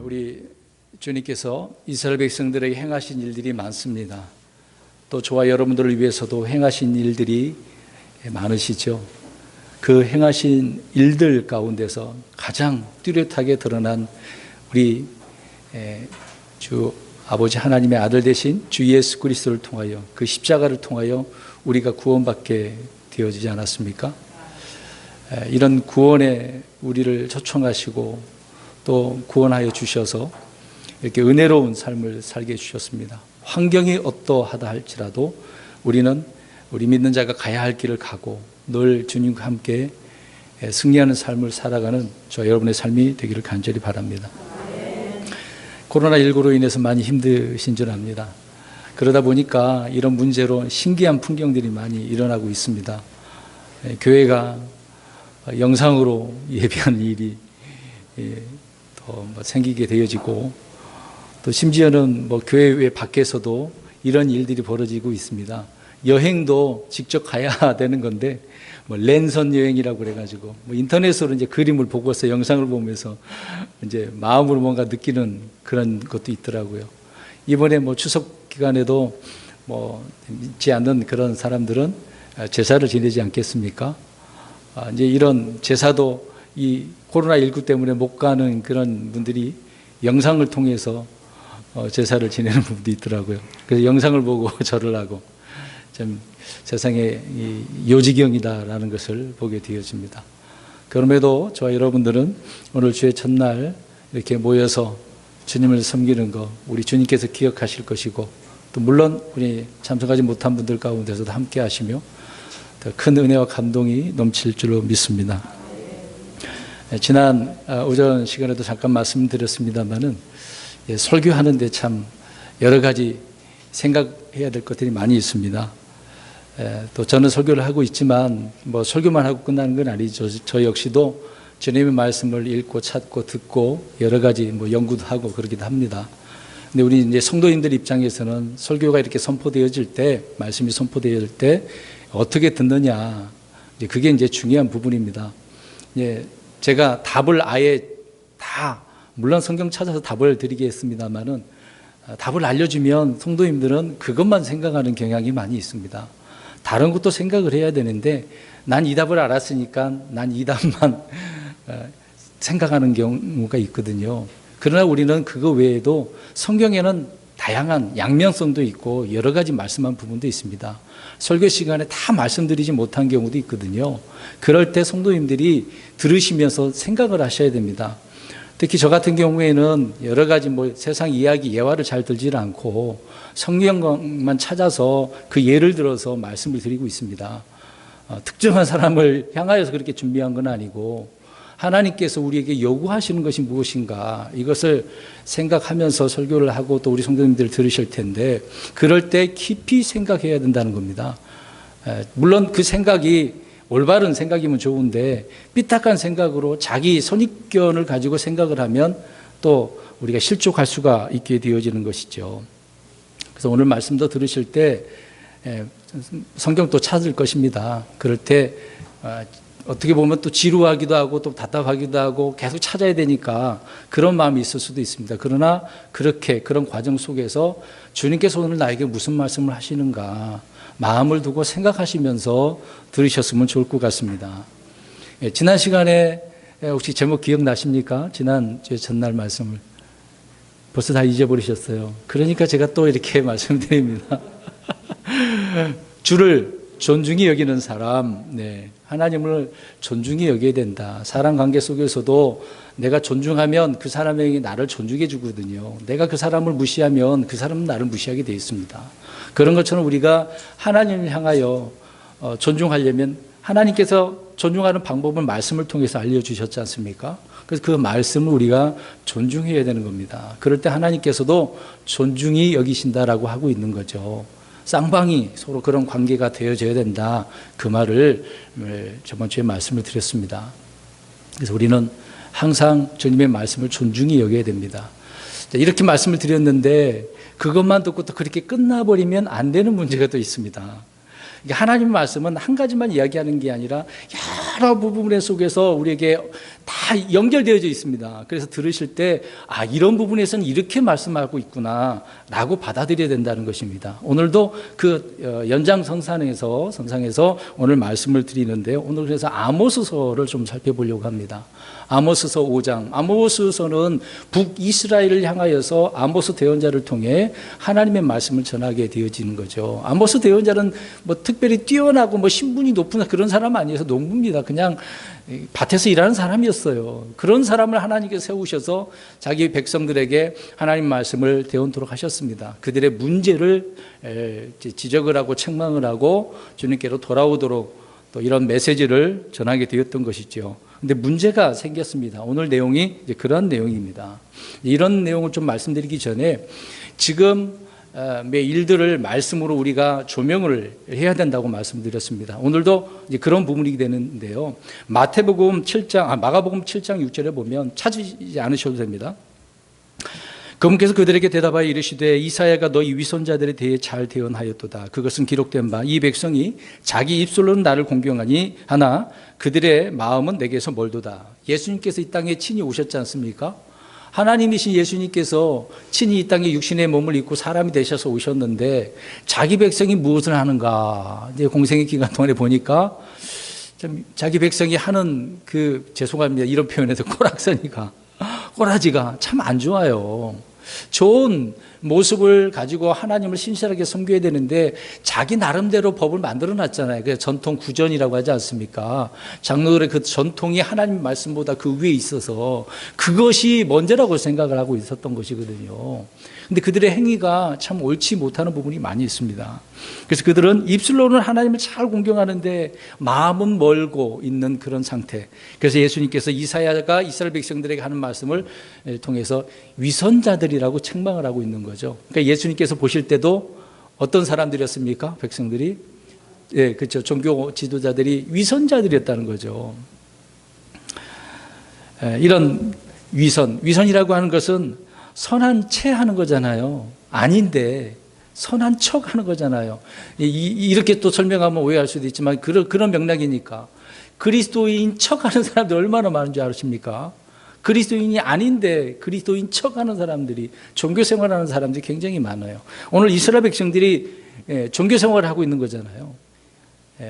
우리 주님께서 이스라엘 백성들에게 행하신 일들이 많습니다. 또 저와 여러분들을 위해서도 행하신 일들이 많으시죠. 그 행하신 일들 가운데서 가장 뚜렷하게 드러난 우리 주 아버지 하나님의 아들 되신 주 예수 그리스도를 통하여, 그 십자가를 통하여 우리가 구원받게 되어지지 않았습니까? 이런 구원에 우리를 초청하시고 또 구원하여 주셔서 이렇게 은혜로운 삶을 살게 해주셨습니다. 환경이 어떠하다 할지라도 우리는 우리 믿는 자가 가야 할 길을 가고 늘 주님과 함께 승리하는 삶을 살아가는 저 여러분의 삶이 되기를 간절히 바랍니다. 코로나19로 인해서 많이 힘드신 줄 압니다. 그러다 보니까 이런 문제로 신기한 풍경들이 많이 일어나고 있습니다. 교회가 영상으로 예배하는 일이 더 생기게 되어지고, 또 심지어는 교회 외 밖에서도 이런 일들이 벌어지고 있습니다. 여행도 직접 가야 되는 건데 랜선 여행이라고 그래가지고 인터넷으로 이제 그림을 보고서 영상을 보면서 이제 마음으로 뭔가 느끼는 그런 것도 있더라고요. 이번에 추석 기간에도 믿지 않는 그런 사람들은 제사를 지내지 않겠습니까? 이제 이런 제사도 이 코로나19 때문에 못 가는 그런 분들이 영상을 통해서 제사를 지내는 분도 있더라고요. 그래서 영상을 보고 절을 하고 참 세상의 요지경이다라는 것을 보게 되어집니다. 그럼에도 저와 여러분들은 오늘 주의 첫날 이렇게 모여서 주님을 섬기는 것, 우리 주님께서 기억하실 것이고, 또 물론 우리 참석하지 못한 분들 가운데서도 함께 하시며 더 큰 은혜와 감동이 넘칠 줄로 믿습니다. 지난 오전 시간에도 잠깐 말씀드렸습니다마는 설교하는데 참 여러 가지 생각해야 될 것들이 많이 있습니다. 또 저는 설교를 하고 있지만 설교만 하고 끝나는 건 아니죠. 저 역시도 주님의 말씀을 읽고 찾고 듣고 여러 가지 연구도 하고 그러기도 합니다. 근데 우리 이제 성도님들 입장에서는 설교가 이렇게 선포되어질 때, 말씀이 선포되어질 때 어떻게 듣느냐, 그게 이제 중요한 부분입니다. 제가 답을 아예 다, 물론 성경 찾아서 답을 드리겠습니다만은 답을 알려주면 성도님들은 그것만 생각하는 경향이 많이 있습니다. 다른 것도 생각을 해야 되는데 난 이 답을 알았으니까 난 이 답만 생각하는 경우가 있거든요. 그러나 우리는 그거 외에도 성경에는 다양한 양면성도 있고 여러 가지 말씀한 부분도 있습니다. 설교 시간에 다 말씀드리지 못한 경우도 있거든요. 그럴 때 성도님들이 들으시면서 생각을 하셔야 됩니다. 특히 저 같은 경우에는 여러 가지 세상 이야기, 예화를 잘 들지를 않고 성경만 찾아서 그 예를 들어서 말씀을 드리고 있습니다. 특정한 사람을 향하여서 그렇게 준비한 건 아니고 하나님께서 우리에게 요구하시는 것이 무엇인가, 이것을 생각하면서 설교를 하고 또 우리 성도님들 들으실 텐데, 그럴 때 깊이 생각해야 된다는 겁니다. 물론 그 생각이 올바른 생각이면 좋은데 삐딱한 생각으로 자기 선입견을 가지고 생각을 하면 또 우리가 실족할 수가 있게 되어지는 것이죠. 그래서 오늘 말씀도 들으실 때 성경도 찾을 것입니다. 그럴 때 어떻게 보면 또 지루하기도 하고 또 답답하기도 하고 계속 찾아야 되니까 그런 마음이 있을 수도 있습니다. 그러나 그런 과정 속에서 주님께서 오늘 나에게 무슨 말씀을 하시는가 마음을 두고 생각하시면서 들으셨으면 좋을 것 같습니다. 지난 시간에 혹시 제목 기억나십니까? 지난 주의 첫날 말씀을 벌써 다 잊어버리셨어요. 그러니까 제가 또 이렇게 말씀드립니다. 주를 존중히 여기는 사람, 하나님을 존중히 여겨야 된다. 사람 관계 속에서도 내가 존중하면 그 사람에게 나를 존중해 주거든요. 내가 그 사람을 무시하면 그 사람은 나를 무시하게 되어 있습니다. 그런 것처럼 우리가 하나님을 향하여 존중하려면 하나님께서 존중하는 방법을 말씀을 통해서 알려주셨지 않습니까? 그래서 그 말씀을 우리가 존중해야 되는 겁니다. 그럴 때 하나님께서도 존중히 여기신다라고 하고 있는 거죠. 쌍방이 서로 그런 관계가 되어져야 된다. 그 말을 저번 주에 말씀을 드렸습니다. 그래서 우리는 항상 주님의 말씀을 존중히 여겨야 됩니다. 이렇게 말씀을 드렸는데 그것만 듣고 또 그렇게 끝나버리면 안 되는 문제가 또 있습니다. 하나님의 말씀은 한 가지만 이야기하는 게 아니라 여러 부분 속에서 우리에게 다 연결되어져 있습니다. 그래서 들으실 때 이런 부분에서는 이렇게 말씀하고 있구나 라고 받아들여야 된다는 것입니다. 오늘도 그 연장선상에서 오늘 말씀을 드리는데요. 오늘 그래서 아모스서를 좀 살펴보려고 합니다. 아모스서 5장. 아모스서는 북이스라엘을 향하여서 아모스 대언자를 통해 하나님의 말씀을 전하게 되어지는 거죠. 아모스 대언자는 뭐 특별히 뛰어나고 뭐 신분이 높은 그런 사람 아니어서 농부입니다. 그냥 밭에서 일하는 사람이었어요. 그런 사람을 하나님께서 세우셔서 자기 백성들에게 하나님 말씀을 대언토록 하셨습니다. 그들의 문제를 지적을 하고 책망을 하고 주님께로 돌아오도록 또 이런 메시지를 전하게 되었던 것이죠. 근데 문제가 생겼습니다. 오늘 내용이 이제 그런 내용입니다. 이런 내용을 좀 말씀드리기 전에 지금 일들을 말씀으로 우리가 조명을 해야 된다고 말씀드렸습니다. 오늘도 이제 그런 부분이 되는데요. 마가복음 7장 6절에 보면 찾으지 않으셔도 됩니다. 그분께서 그들에게 대답하여 이르시되 이사야가 너희 위선자들에 대해 잘 대언하였도다. 그것은 기록된 바 이 백성이 자기 입술로는 나를 공경하니 하나 그들의 마음은 내게서 멀도다. 예수님께서 이 땅에 친히 오셨지 않습니까? 하나님이신 예수님께서 친히 이 땅에 육신의 몸을 입고 사람이 되셔서 오셨는데 자기 백성이 무엇을 하는가? 이제 공생의 기간 동안에 보니까 좀 자기 백성이 하는 죄송합니다. 이런 표현에서 꼬라지가 참 안 좋아요. 좋은 모습을 가지고 하나님을 신실하게 섬겨야 되는데 자기 나름대로 법을 만들어 놨잖아요. 그래서 전통 구전이라고 하지 않습니까? 장로들의 그 전통이 하나님 말씀보다 그 위에 있어서 그것이 먼저라고 생각을 하고 있었던 것이거든요. 근데 그들의 행위가 참 옳지 못하는 부분이 많이 있습니다. 그래서 그들은 입술로는 하나님을 잘 공경하는데 마음은 멀고 있는 그런 상태. 그래서 예수님께서 이사야가 이스라엘 백성들에게 하는 말씀을 통해서 위선자들이라고 책망을 하고 있는 거죠. 그러니까 예수님께서 보실 때도 어떤 사람들이었습니까? 백성들이? 그렇죠. 종교 지도자들이 위선자들이었다는 거죠. 이런 위선이라고 하는 것은 선한 채 하는 거잖아요. 아닌데 선한 척 하는 거잖아요. 이렇게 또 설명하면 오해할 수도 있지만 그런 맥락이니까 그리스도인 척 하는 사람들이 얼마나 많은 줄 아십니까? 그리스도인이 아닌데 그리스도인 척 하는 사람들이 종교 생활하는 사람들이 굉장히 많아요. 오늘 이스라엘 백성들이 종교 생활을 하고 있는 거잖아요.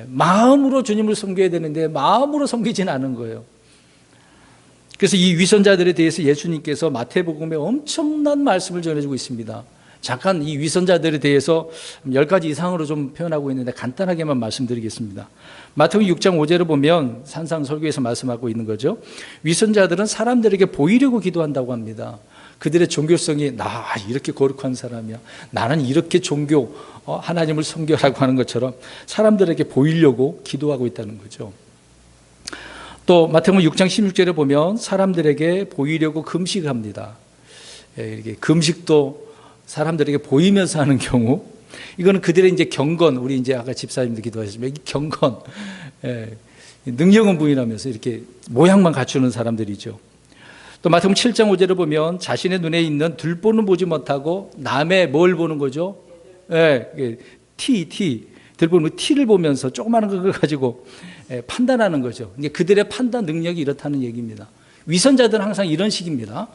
마음으로 주님을 섬겨야 되는데 마음으로 섬기지는 않은 거예요. 그래서 이 위선자들에 대해서 예수님께서 마태복음에 엄청난 말씀을 전해주고 있습니다. 잠깐 이 위선자들에 대해서 10가지 이상으로 좀 표현하고 있는데 간단하게만 말씀드리겠습니다. 마태복음 6장 5절을 보면 산상설교에서 말씀하고 있는 거죠. 위선자들은 사람들에게 보이려고 기도한다고 합니다. 그들의 종교성이 나 이렇게 거룩한 사람이야. 나는 이렇게 하나님을 섬겨라고 하는 것처럼 사람들에게 보이려고 기도하고 있다는 거죠. 또 마태복음 6장 16절에 보면 사람들에게 보이려고 금식합니다. 이렇게 금식도 사람들에게 보이면서 하는 경우, 이거는 그들의 이제 경건, 우리 이제 아까 집사님도 기도하셨지만 경건, 능력은 부인하면서 이렇게 모양만 갖추는 사람들이죠. 또 마태복음 7장 5절을 보면 자신의 눈에 있는 들보는 보지 못하고 남의 뭘 보는 거죠? 들보는 티를 보면서 조그마한 걸 가지고 판단하는 거죠. 그들의 판단 능력이 이렇다는 얘기입니다. 위선자들은 항상 이런 식입니다.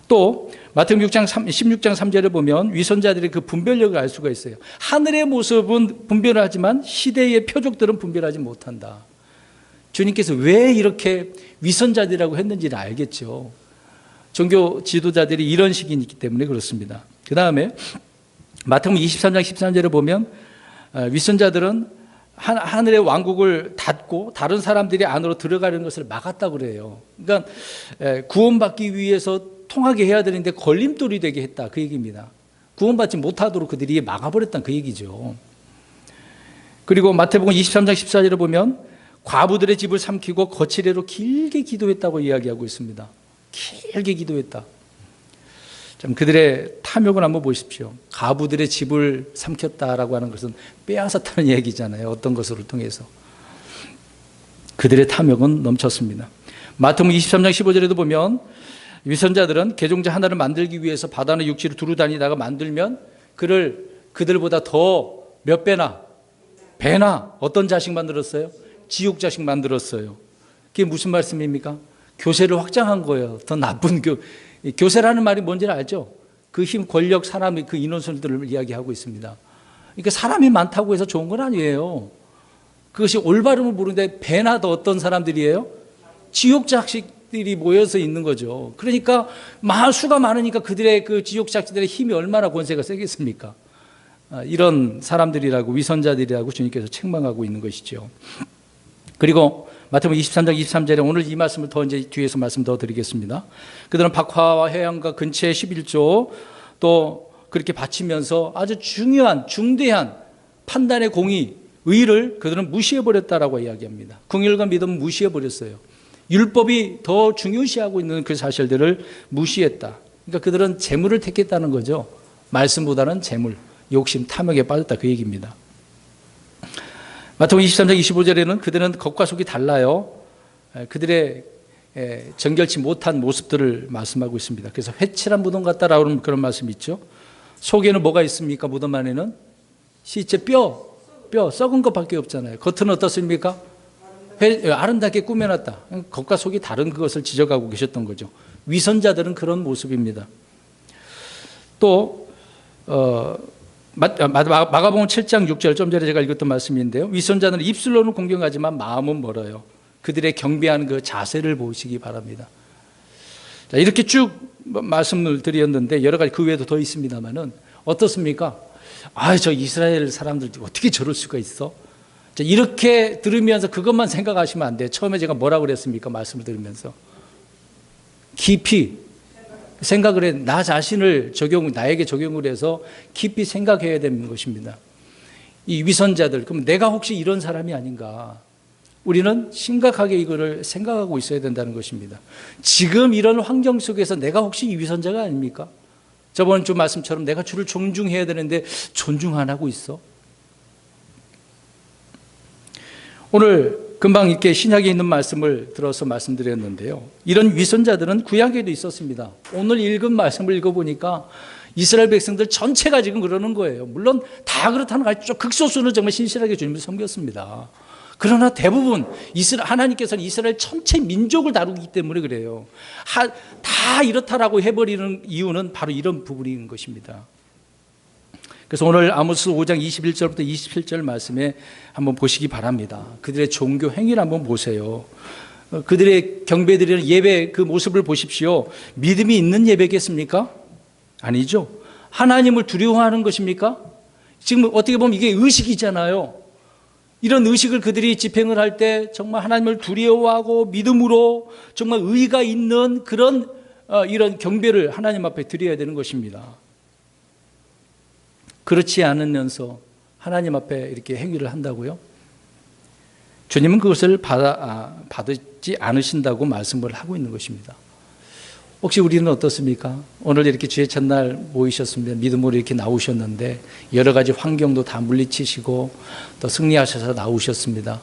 또 마태복음 16장 3절을 보면 위선자들의 그 분별력을 알 수가 있어요. 하늘의 모습은 분별을 하지만 시대의 표적들은 분별하지 못한다. 주님께서 왜 이렇게 위선자들이라고 했는지를 알겠죠. 종교 지도자들이 이런 식이기 때문에 그렇습니다. 그 다음에 마태복음 23장 13절을 보면 위선자들은 하늘의 왕국을 닫고 다른 사람들이 안으로 들어가는 것을 막았다고 그래요. 그러니까 구원받기 위해서 통하게 해야 되는데 걸림돌이 되게 했다, 그 얘기입니다. 구원받지 못하도록 그들이 막아버렸다는 그 얘기죠. 그리고 마태복음 23장 14절을 보면 과부들의 집을 삼키고 거칠애로 길게 기도했다고 이야기하고 있습니다. 길게 기도했다. 좀 그들의 탐욕을 한번 보십시오. 가부들의 집을 삼켰다라고 하는 것은 빼앗았다는 얘기잖아요. 어떤 것을 통해서. 그들의 탐욕은 넘쳤습니다. 마태복음 23장 15절에도 보면 위선자들은 개종자 하나를 만들기 위해서 바다나 육지를 두루 다니다가 만들면 그들보다 더 몇 배나 어떤 자식 만들었어요? 지옥 자식 만들었어요. 그게 무슨 말씀입니까? 교세를 확장한 거예요. 더 나쁜 교세라는 말이 뭔지를 알죠? 그 힘, 권력, 사람의 그 인원술들을 이야기하고 있습니다. 그러니까 사람이 많다고 해서 좋은 건 아니에요. 그것이 올바름을 모르는데 배나 더 어떤 사람들이에요? 지옥 자식들이 모여서 있는 거죠. 그러니까 수가 많으니까 그들의 그 지옥 자식들의 힘이 얼마나 권세가 세겠습니까? 이런 사람들이라고, 위선자들이라고 주님께서 책망하고 있는 것이죠. 그리고 마태복음 23장 23절에 오늘 이 말씀을 더 이제 뒤에서 말씀 더 드리겠습니다. 그들은 박화와 해양과 근처의 11조 또 그렇게 바치면서 아주 중요한 중대한 판단의 공의, 의를 그들은 무시해버렸다라고 이야기합니다. 궁율과 믿음은 무시해버렸어요. 율법이 더 중요시하고 있는 그 사실들을 무시했다. 그러니까 그들은 재물을 택했다는 거죠. 말씀보다는 재물, 욕심, 탐욕에 빠졌다 그 얘기입니다. 마태복음 23장 25절에는 그들은 겉과 속이 달라요. 그들의 정결치 못한 모습들을 말씀하고 있습니다. 그래서 회칠한 무덤 같다라는 그런 말씀이 있죠. 속에는 뭐가 있습니까? 무덤 안에는 시체, 뼈 썩은 것밖에 없잖아요. 겉은 어떻습니까? 아름답게 꾸며놨다. 겉과 속이 다른 그것을 지적하고 계셨던 거죠. 위선자들은 그런 모습입니다. 또 마가복음 7장 6절 좀 전에 제가 읽었던 말씀인데요. 위선자는 입술로는 공경하지만 마음은 멀어요. 그들의 경배하는 그 자세를 보시기 바랍니다. 자, 이렇게 쭉 말씀을 드렸는데 여러 가지 그 외에도 더 있습니다만은 어떻습니까? 저 이스라엘 사람들 어떻게 저럴 수가 있어? 자, 이렇게 들으면서 그것만 생각하시면 안 돼요. 처음에 제가 뭐라고 그랬습니까? 말씀을 들으면서 깊이 생각을 해, 나 자신을 나에게 적용을 해서 깊이 생각해야 되는 것입니다. 이 위선자들, 그럼 내가 혹시 이런 사람이 아닌가? 우리는 심각하게 이거를 생각하고 있어야 된다는 것입니다. 지금 이런 환경 속에서 내가 혹시 이 위선자가 아닙니까? 저번 주 말씀처럼 내가 주를 존중해야 되는데 존중 안 하고 있어? 오늘 금방 이렇게 신약에 있는 말씀을 들어서 말씀드렸는데요. 이런 위선자들은 구약에도 있었습니다. 오늘 읽은 말씀을 읽어보니까 이스라엘 백성들 전체가 지금 그러는 거예요. 물론 다 그렇다는 거 아니죠. 극소수는 정말 신실하게 주님을 섬겼습니다. 그러나 대부분 하나님께서는 이스라엘 전체 민족을 다루기 때문에 그래요. 다 이렇다라고 해버리는 이유는 바로 이런 부분인 것입니다. 그래서 오늘 아모스 5장 21절부터 27절 말씀에 한번 보시기 바랍니다. 그들의 종교 행위를 한번 보세요. 그들의 경배드리는 예배 그 모습을 보십시오. 믿음이 있는 예배겠습니까? 아니죠. 하나님을 두려워하는 것입니까? 지금 어떻게 보면 이게 의식이잖아요. 이런 의식을 그들이 집행을 할 때 정말 하나님을 두려워하고 믿음으로 정말 의의가 있는 그런 이런 경배를 하나님 앞에 드려야 되는 것입니다. 그렇지 않으면서 하나님 앞에 이렇게 행위를 한다고요? 주님은 그것을 받지 않으신다고 말씀을 하고 있는 것입니다. 혹시 우리는 어떻습니까? 오늘 이렇게 주의 첫날 모이셨습니다. 믿음으로 이렇게 나오셨는데 여러 가지 환경도 다 물리치시고 또 승리하셔서 나오셨습니다.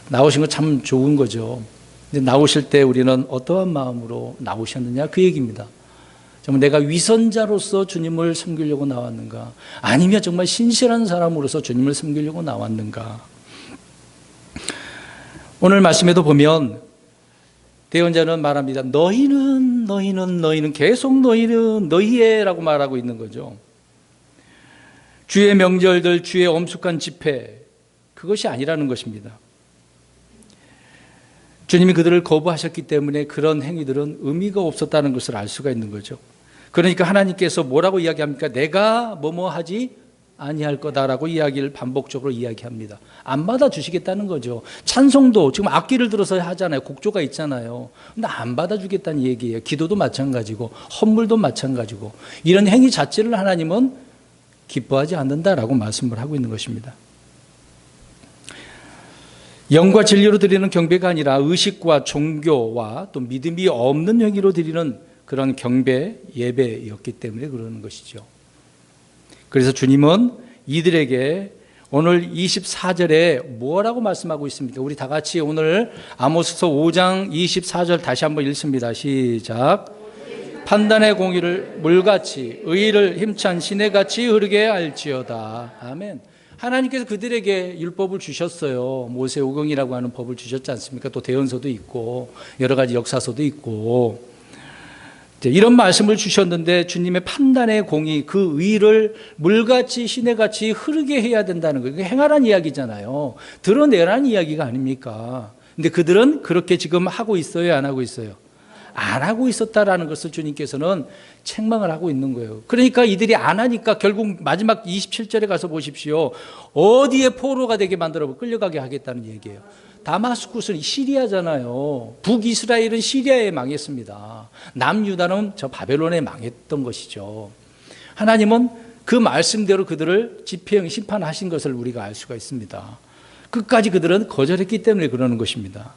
나오신 건 참 좋은 거죠. 근데 나오실 때 우리는 어떠한 마음으로 나오셨느냐 그 얘기입니다. 정말 내가 위선자로서 주님을 섬기려고 나왔는가? 아니면 정말 신실한 사람으로서 주님을 섬기려고 나왔는가? 오늘 말씀에도 보면 대언자는 말합니다. 너희는 계속 너희는 너희의라고 말하고 있는 거죠. 주의 명절들, 주의 엄숙한 집회, 그것이 아니라는 것입니다. 주님이 그들을 거부하셨기 때문에 그런 행위들은 의미가 없었다는 것을 알 수가 있는 거죠. 그러니까 하나님께서 뭐라고 이야기합니까? 내가 뭐뭐 하지 아니할 거다라고 이야기를 반복적으로 이야기합니다. 안 받아주시겠다는 거죠. 찬송도 지금 악기를 들어서 하잖아요. 곡조가 있잖아요. 근데 안 받아주겠다는 얘기예요. 기도도 마찬가지고 헌물도 마찬가지고 이런 행위 자체를 하나님은 기뻐하지 않는다라고 말씀을 하고 있는 것입니다. 영과 진리로 드리는 경배가 아니라 의식과 종교와 또 믿음이 없는 행위로 드리는 그런 경배, 예배였기 때문에 그러는 것이죠. 그래서 주님은 이들에게 오늘 24절에 뭐라고 말씀하고 있습니까? 우리 다 같이 오늘 아모스서 5장 24절 다시 한번 읽습니다. 시작. 판단의 공의를 물같이 의의를 힘찬 시내같이 흐르게 할지어다. 아멘. 하나님께서 그들에게 율법을 주셨어요. 모세오경이라고 하는 법을 주셨지 않습니까? 또 대언서도 있고 여러 가지 역사서도 있고 이런 말씀을 주셨는데 주님의 판단의 공의, 그 의를 물같이 시내같이 흐르게 해야 된다는 거예요. 행하라는 이야기잖아요. 드러내라는 이야기가 아닙니까? 근데 그들은 그렇게 지금 하고 있어요, 안 하고 있어요? 안 하고 있었다라는 것을 주님께서는 책망을 하고 있는 거예요. 그러니까 이들이 안 하니까 결국 마지막 27절에 가서 보십시오. 어디에 포로가 되게 만들어 끌려가게 하겠다는 얘기예요. 다마스쿠스는 시리아잖아요. 북이스라엘은 시리아에 망했습니다. 남유다는 저 바벨론에 망했던 것이죠. 하나님은 그 말씀대로 그들을 집행, 심판하신 것을 우리가 알 수가 있습니다. 끝까지 그들은 거절했기 때문에 그러는 것입니다.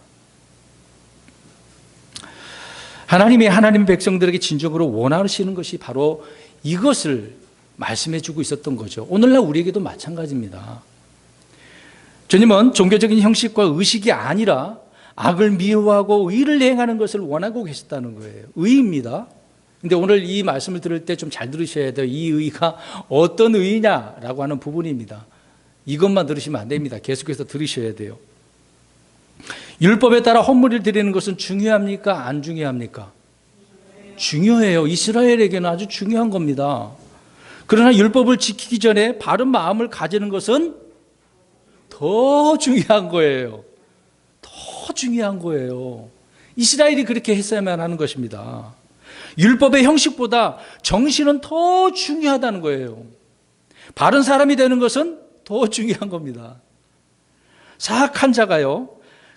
하나님이 하나님 백성들에게 진정으로 원하시는 것이 바로 이것을 말씀해 주고 있었던 거죠. 오늘날 우리에게도 마찬가지입니다. 주님은 종교적인 형식과 의식이 아니라 악을 미워하고 의를 행하는 것을 원하고 계셨다는 거예요. 의입니다. 근데 오늘 이 말씀을 들을 때 좀 잘 들으셔야 돼요. 이 의가 어떤 의냐라고 하는 부분입니다. 이것만 들으시면 안 됩니다. 계속해서 들으셔야 돼요. 율법에 따라 헌물을 드리는 것은 중요합니까? 안 중요합니까? 중요해요. 이스라엘에게는 아주 중요한 겁니다. 그러나 율법을 지키기 전에 바른 마음을 가지는 것은 더 중요한 거예요. 더 중요한 거예요. 이스라엘이 그렇게 했어야만 하는 것입니다. 율법의 형식보다 정신은 더 중요하다는 거예요. 바른 사람이 되는 것은 더 중요한 겁니다. 사악한 자가요,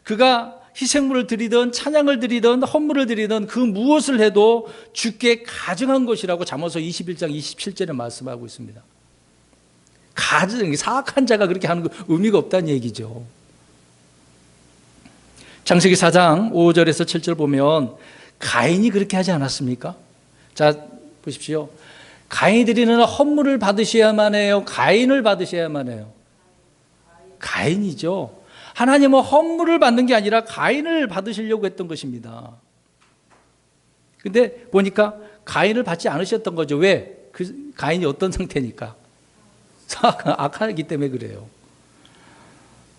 그가 희생물을 드리든 찬양을 드리든 헌물을 드리든 그 무엇을 해도 주께 가증한 것이라고 잠언서 21장 27절에 말씀하고 있습니다. 사악한 자가 그렇게 하는 거 의미가 없다는 얘기죠. 창세기 4장 5절에서 7절 보면 가인이 그렇게 하지 않았습니까? 자, 보십시오. 가인이 드리는 헌물을 받으셔야만 해요? 가인을 받으셔야만 해요? 가인이죠. 하나님은 헌물을 받는 게 아니라 가인을 받으시려고 했던 것입니다. 근데 보니까 가인을 받지 않으셨던 거죠. 왜? 그 가인이 어떤 상태니까? 악하기 때문에 그래요.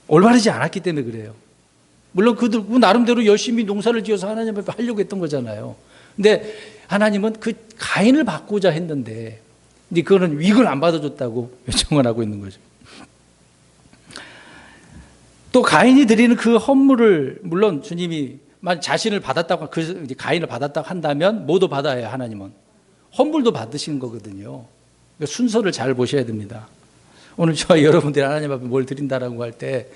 올바르지 않았기 때문에 그래요. 물론 그들 나름대로 열심히 농사를 지어서 하나님 앞에 하려고 했던 거잖아요. 근데 하나님은 그 가인을 받고자 했는데, 근데 그거는 이걸 안 받아줬다고 요청을 하고 있는 거죠. 또 가인이 드리는 그 헌물을, 물론 주님이 자신을 받았다고, 그 가인을 받았다고 한다면 뭐도 받아야 해요. 하나님은 헌물도 받으시는 거거든요. 그러니까 순서를 잘 보셔야 됩니다. 오늘 저와 여러분들이 하나님 앞에 뭘 드린다라고 할 때,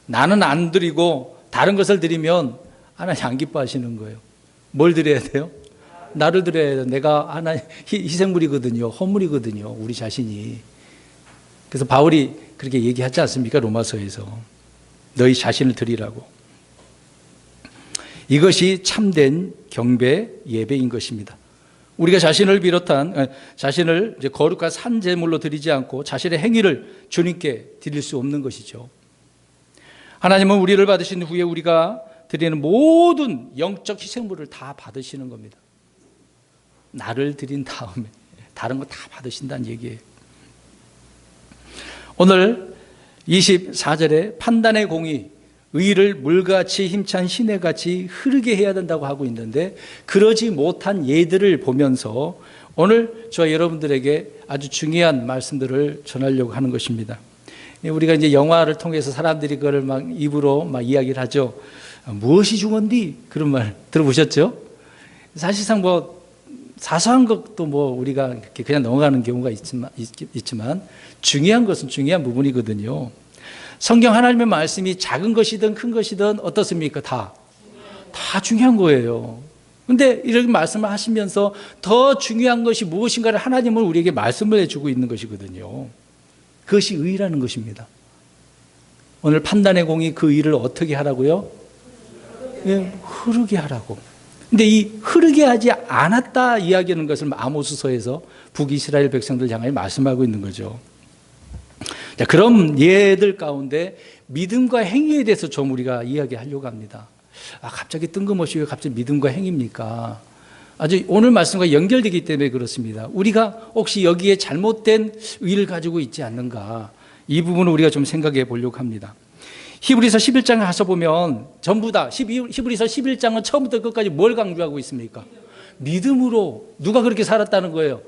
나는 안 드리고 다른 것을 드리면 하나님 안 기뻐하시는 거예요. 뭘 드려야 돼요? 나를 드려야 돼요. 내가 하나님 희생물이거든요. 헌물이거든요. 우리 자신이. 그래서 바울이 그렇게 얘기하지 않습니까? 로마서에서. 너희 자신을 드리라고. 이것이 참된 경배 예배인 것입니다. 우리가 자신을 비롯한 자신을 이제 거룩한 산 제물로 드리지 않고 자신의 행위를 주님께 드릴 수 없는 것이죠. 하나님은 우리를 받으신 후에 우리가 드리는 모든 영적 희생물을 다 받으시는 겁니다. 나를 드린 다음에 다른 거 다 받으신다는 얘기예요. 오늘 24절에 판단의 공의, 의를 물같이 힘찬 시내같이 흐르게 해야 된다고 하고 있는데, 그러지 못한 예들을 보면서 오늘 저와 여러분들에게 아주 중요한 말씀들을 전하려고 하는 것입니다. 우리가 이제 영화를 통해서 사람들이 그걸 막 입으로 막 이야기를 하죠. 무엇이 중요한디? 그런 말 들어보셨죠? 사실상 뭐 사소한 것도 뭐 우리가 그냥 넘어가는 경우가 있지만 중요한 것은 중요한 부분이거든요. 성경 하나님의 말씀이 작은 것이든 큰 것이든 어떻습니까? 다 중요한 거예요. 그런데 이렇게 말씀을 하시면서 더 중요한 것이 무엇인가를 하나님은 우리에게 말씀을 해주고 있는 것이거든요. 그것이 의라는 것입니다. 오늘 판단의 공이 그 의를 어떻게 하라고요? 흐르게 하라고. 근데 이 흐르게 하지 않았다 이야기하는 것을 아모스서에서 북이스라엘 백성들 향하여 말씀하고 있는 거죠. 자, 그럼 얘들 가운데 믿음과 행위에 대해서 좀 우리가 이야기하려고 합니다. 갑자기 뜬금없이 왜 갑자기 믿음과 행위입니까? 아주 오늘 말씀과 연결되기 때문에 그렇습니다. 우리가 혹시 여기에 잘못된 의를 가지고 있지 않는가? 이 부분을 우리가 좀 생각해 보려고 합니다. 히브리서 11장에 가서 보면 전부 다 히브리서 11장은 처음부터 끝까지 뭘 강조하고 있습니까? 믿음으로. 누가 그렇게 살았다는 거예요?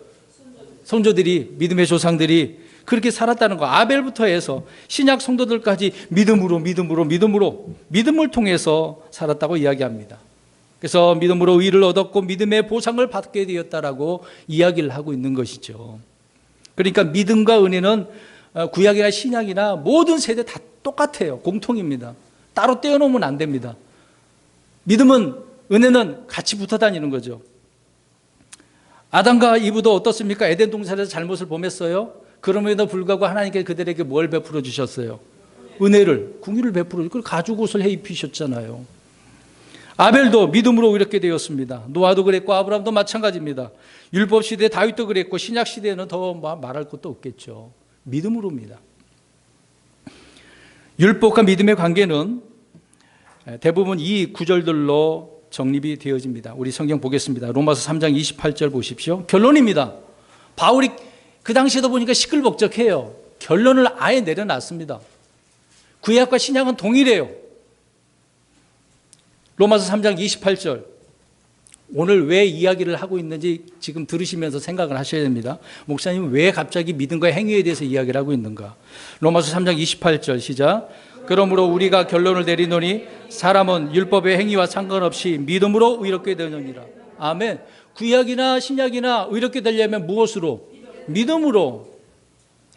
선조들이, 믿음의 조상들이 그렇게 살았다는 거. 아벨부터 해서 신약 성도들까지 믿음을 통해서 살았다고 이야기합니다. 그래서 믿음으로 의를 얻었고 믿음의 보상을 받게 되었다라고 이야기를 하고 있는 것이죠. 그러니까 믿음과 은혜는 구약이나 신약이나 모든 세대 다 똑같아요. 공통입니다. 따로 떼어놓으면 안 됩니다. 믿음은, 은혜는 같이 붙어 다니는 거죠. 아담과 이브도 어떻습니까? 에덴 동산에서 잘못을 범했어요. 그럼에도 불구하고 하나님께 그들에게 뭘 베풀어 주셨어요? 은혜를, 긍휼을 베풀어 주고 가죽옷을 해 입히셨잖아요. 아벨도 믿음으로 이렇게 되었습니다. 노아도 그랬고 아브라함도 마찬가지입니다. 율법 시대 다윗도 그랬고 신약 시대에는 더 말할 것도 없겠죠. 믿음으로입니다. 율법과 믿음의 관계는 대부분 이 구절들로 정립이 되어집니다. 우리 성경 보겠습니다. 로마서 3장 28절 보십시오. 결론입니다. 바울이 그 당시에도 보니까 시끌벅적해요. 결론을 아예 내려놨습니다. 구약과 신약은 동일해요. 로마서 3장 28절. 오늘 왜 이야기를 하고 있는지 지금 들으시면서 생각을 하셔야 됩니다. 목사님은 왜 갑자기 믿음과 행위에 대해서 이야기를 하고 있는가? 로마서 3장 28절 시작. 그러므로 우리가 결론을 내리노니 사람은 율법의 행위와 상관없이 믿음으로 의롭게 되느니라. 아멘. 구약이나 신약이나 의롭게 되려면 무엇으로? 믿음으로.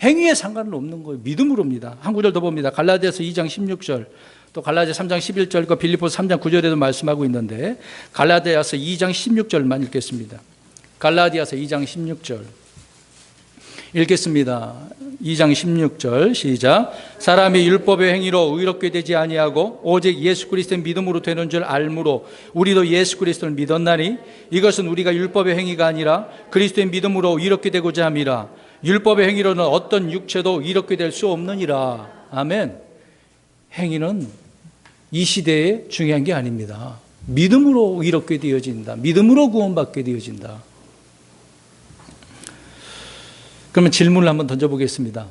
행위에 상관은 없는 거예요. 믿음으로입니다. 한 구절 더 봅니다. 갈라디아서 2장 16절. 또 갈라디아 3장 11절과 빌립보서 3장 9절에도 말씀하고 있는데 갈라디아서 2장 16절만 읽겠습니다. 갈라디아서 2장 16절 읽겠습니다. 2장 16절 시작. 사람이 율법의 행위로 의롭게 되지 아니하고 오직 예수 그리스도의 믿음으로 되는 줄 알므로 우리도 예수 그리스도를 믿었나니 이것은 우리가 율법의 행위가 아니라 그리스도의 믿음으로 의롭게 되고자 함이라. 율법의 행위로는 어떤 육체도 의롭게 될 수 없느니라. 아멘. 행위는 이 시대에 중요한 게 아닙니다. 믿음으로 의롭게 되어진다. 믿음으로 구원받게 되어진다. 그러면 질문을 한번 던져보겠습니다.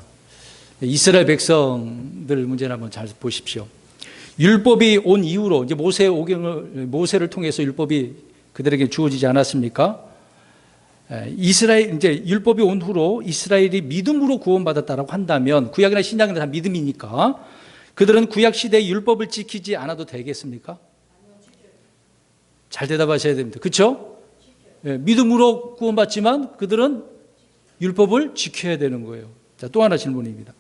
이스라엘 백성들 문제를 한번 잘 보십시오. 율법이 온 이후로 이제 모세를 통해서 율법이 그들에게 주어지지 않았습니까? 이제 율법이 온 후로 이스라엘이 믿음으로 구원받았다라고 한다면 구약이나 신약이나 다 믿음이니까 그들은 구약 시대의 율법을 지키지 않아도 되겠습니까? 잘 대답하셔야 됩니다. 그렇죠? 믿음으로 구원받지만 그들은 율법을 지켜야 되는 거예요. 자, 또 하나 질문입니다.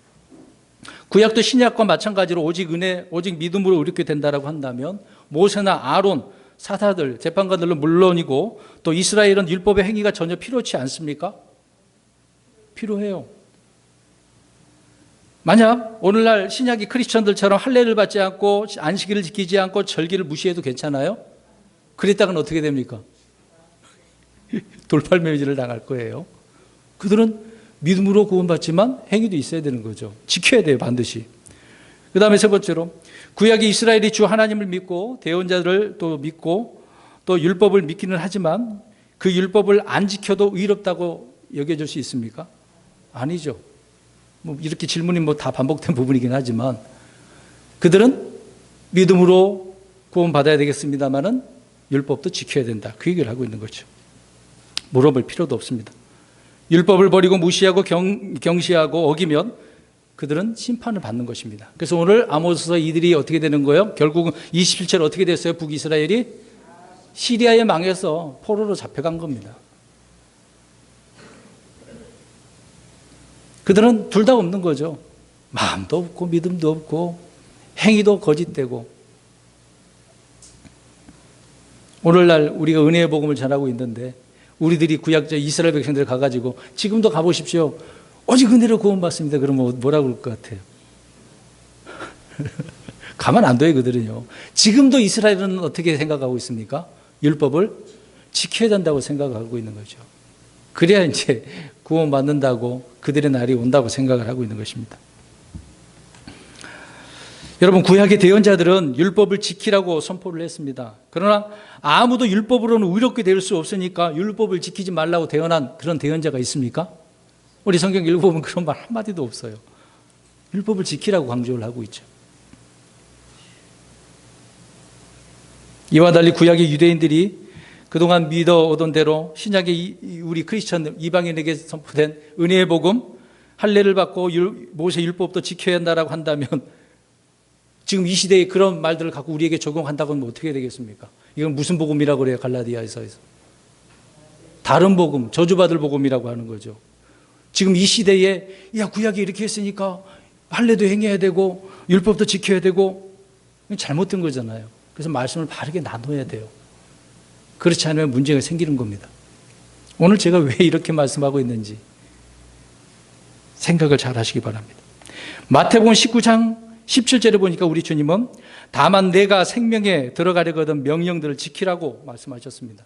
구약도 신약과 마찬가지로 오직 은혜, 오직 믿음으로 이렇게 된다라고 한다면 모세나 아론, 사사들, 재판관들은 물론이고 또 이스라엘은 율법의 행위가 전혀 필요치 않습니까? 필요해요. 만약 오늘날 신약이 크리스천들처럼 할례를 받지 않고 안식일을 지키지 않고 절기를 무시해도 괜찮아요? 그랬다가는 어떻게 됩니까? 돌팔매질을 당할 거예요. 그들은 믿음으로 구원받지만 행위도 있어야 되는 거죠. 지켜야 돼요, 반드시. 그 다음에 세 번째로 구약의 이스라엘이 주 하나님을 믿고 대언자들을 또 믿고 또 율법을 믿기는 하지만 그 율법을 안 지켜도 의롭다고 여겨질 수 있습니까? 아니죠. 이렇게 질문이 다 반복된 부분이긴 하지만 그들은 믿음으로 구원받아야 되겠습니다만은 율법도 지켜야 된다. 그 얘기를 하고 있는 거죠. 물어볼 필요도 없습니다. 율법을 버리고 무시하고 경시하고 어기면 그들은 심판을 받는 것입니다. 그래서 오늘 아모스서 이들이 어떻게 되는 거예요? 결국은 27절 어떻게 됐어요? 북이스라엘이 시리아에 망해서 포로로 잡혀간 겁니다. 그들은 둘 다 없는 거죠. 마음도 없고 믿음도 없고 행위도 거짓되고. 오늘날 우리가 은혜의 복음을 전하고 있는데 우리들이 구약적 이스라엘 백성들 가가지고 지금도 가보십시오. 오직 은혜로 구원받습니다. 그러면 뭐라고 그럴 것 같아요? 가만 안 둬요, 그들은요. 지금도 이스라엘은 어떻게 생각하고 있습니까? 율법을 지켜야 된다고 생각하고 있는 거죠. 그래야 이제 구원받는다고 그들의 날이 온다고 생각을 하고 있는 것입니다. 여러분, 구약의 대언자들은 율법을 지키라고 선포를 했습니다. 그러나 아무도 율법으로는 의롭게 될 수 없으니까 율법을 지키지 말라고 대언한 그런 대언자가 있습니까? 우리 성경 읽어보면 그런 말 한마디도 없어요. 율법을 지키라고 강조를 하고 있죠. 이와 달리 구약의 유대인들이 그동안 믿어오던 대로 신약의 우리 크리스천 이방인에게 선포된 은혜의 복음, 할례를 받고 모세 율법도 지켜야 한다라고 한다면 지금 이 시대에 그런 말들을 갖고 우리에게 적용한다고 하면 어떻게 되겠습니까? 이건 무슨 복음이라고 그래요? 갈라디아서에서. 다른 복음, 저주받을 복음이라고 하는 거죠. 지금 이 시대에 야 구약이 이렇게 했으니까 할례도 행해야 되고 율법도 지켜야 되고 잘못된 거잖아요. 그래서 말씀을 바르게 나눠야 돼요. 그렇지 않으면 문제가 생기는 겁니다. 오늘 제가 왜 이렇게 말씀하고 있는지 생각을 잘 하시기 바랍니다. 마태복음 19장 17절에 보니까 우리 주님은 다만 내가 생명에 들어가려거든 명령들을 지키라고 말씀하셨습니다.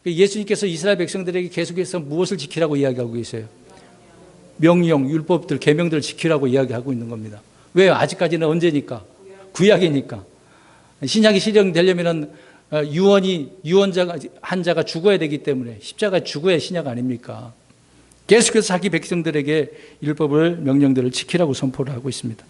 예수님께서 이스라엘 백성들에게 계속해서 무엇을 지키라고 이야기하고 계세요? 명령, 율법들, 계명들을 지키라고 이야기하고 있는 겁니다. 왜? 아직까지는 언제니까? 구약이니까. 신약이 실현되려면 유언자가 한 자가 죽어야 되기 때문에 십자가 죽어야 신약 아닙니까? 계속해서 자기 백성들에게 율법을, 명령들을 지키라고 선포를 하고 있습니다.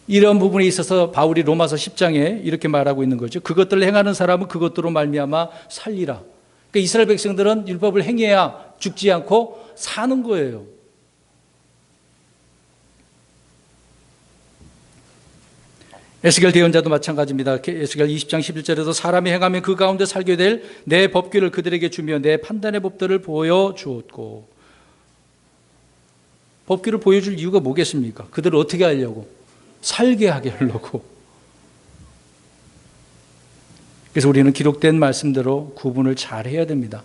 이런 부분에 있어서 바울이 로마서 10장에 이렇게 말하고 있는 거죠. 그것들을 행하는 사람은 그것들로 말미암아 살리라. 그러니까 이스라엘 백성들은 율법을 행해야 죽지 않고 사는 거예요. 에스겔 대언자도 마찬가지입니다. 에스겔 20장 11절에도 사람이 행하면 그 가운데 살게 될 내 법규를 그들에게 주며 내 판단의 법들을 보여주었고. 법규를 보여줄 이유가 뭐겠습니까? 그들을 어떻게 하려고? 살게 하게 하려고. 그래서 우리는 기록된 말씀대로 구분을 잘 해야 됩니다.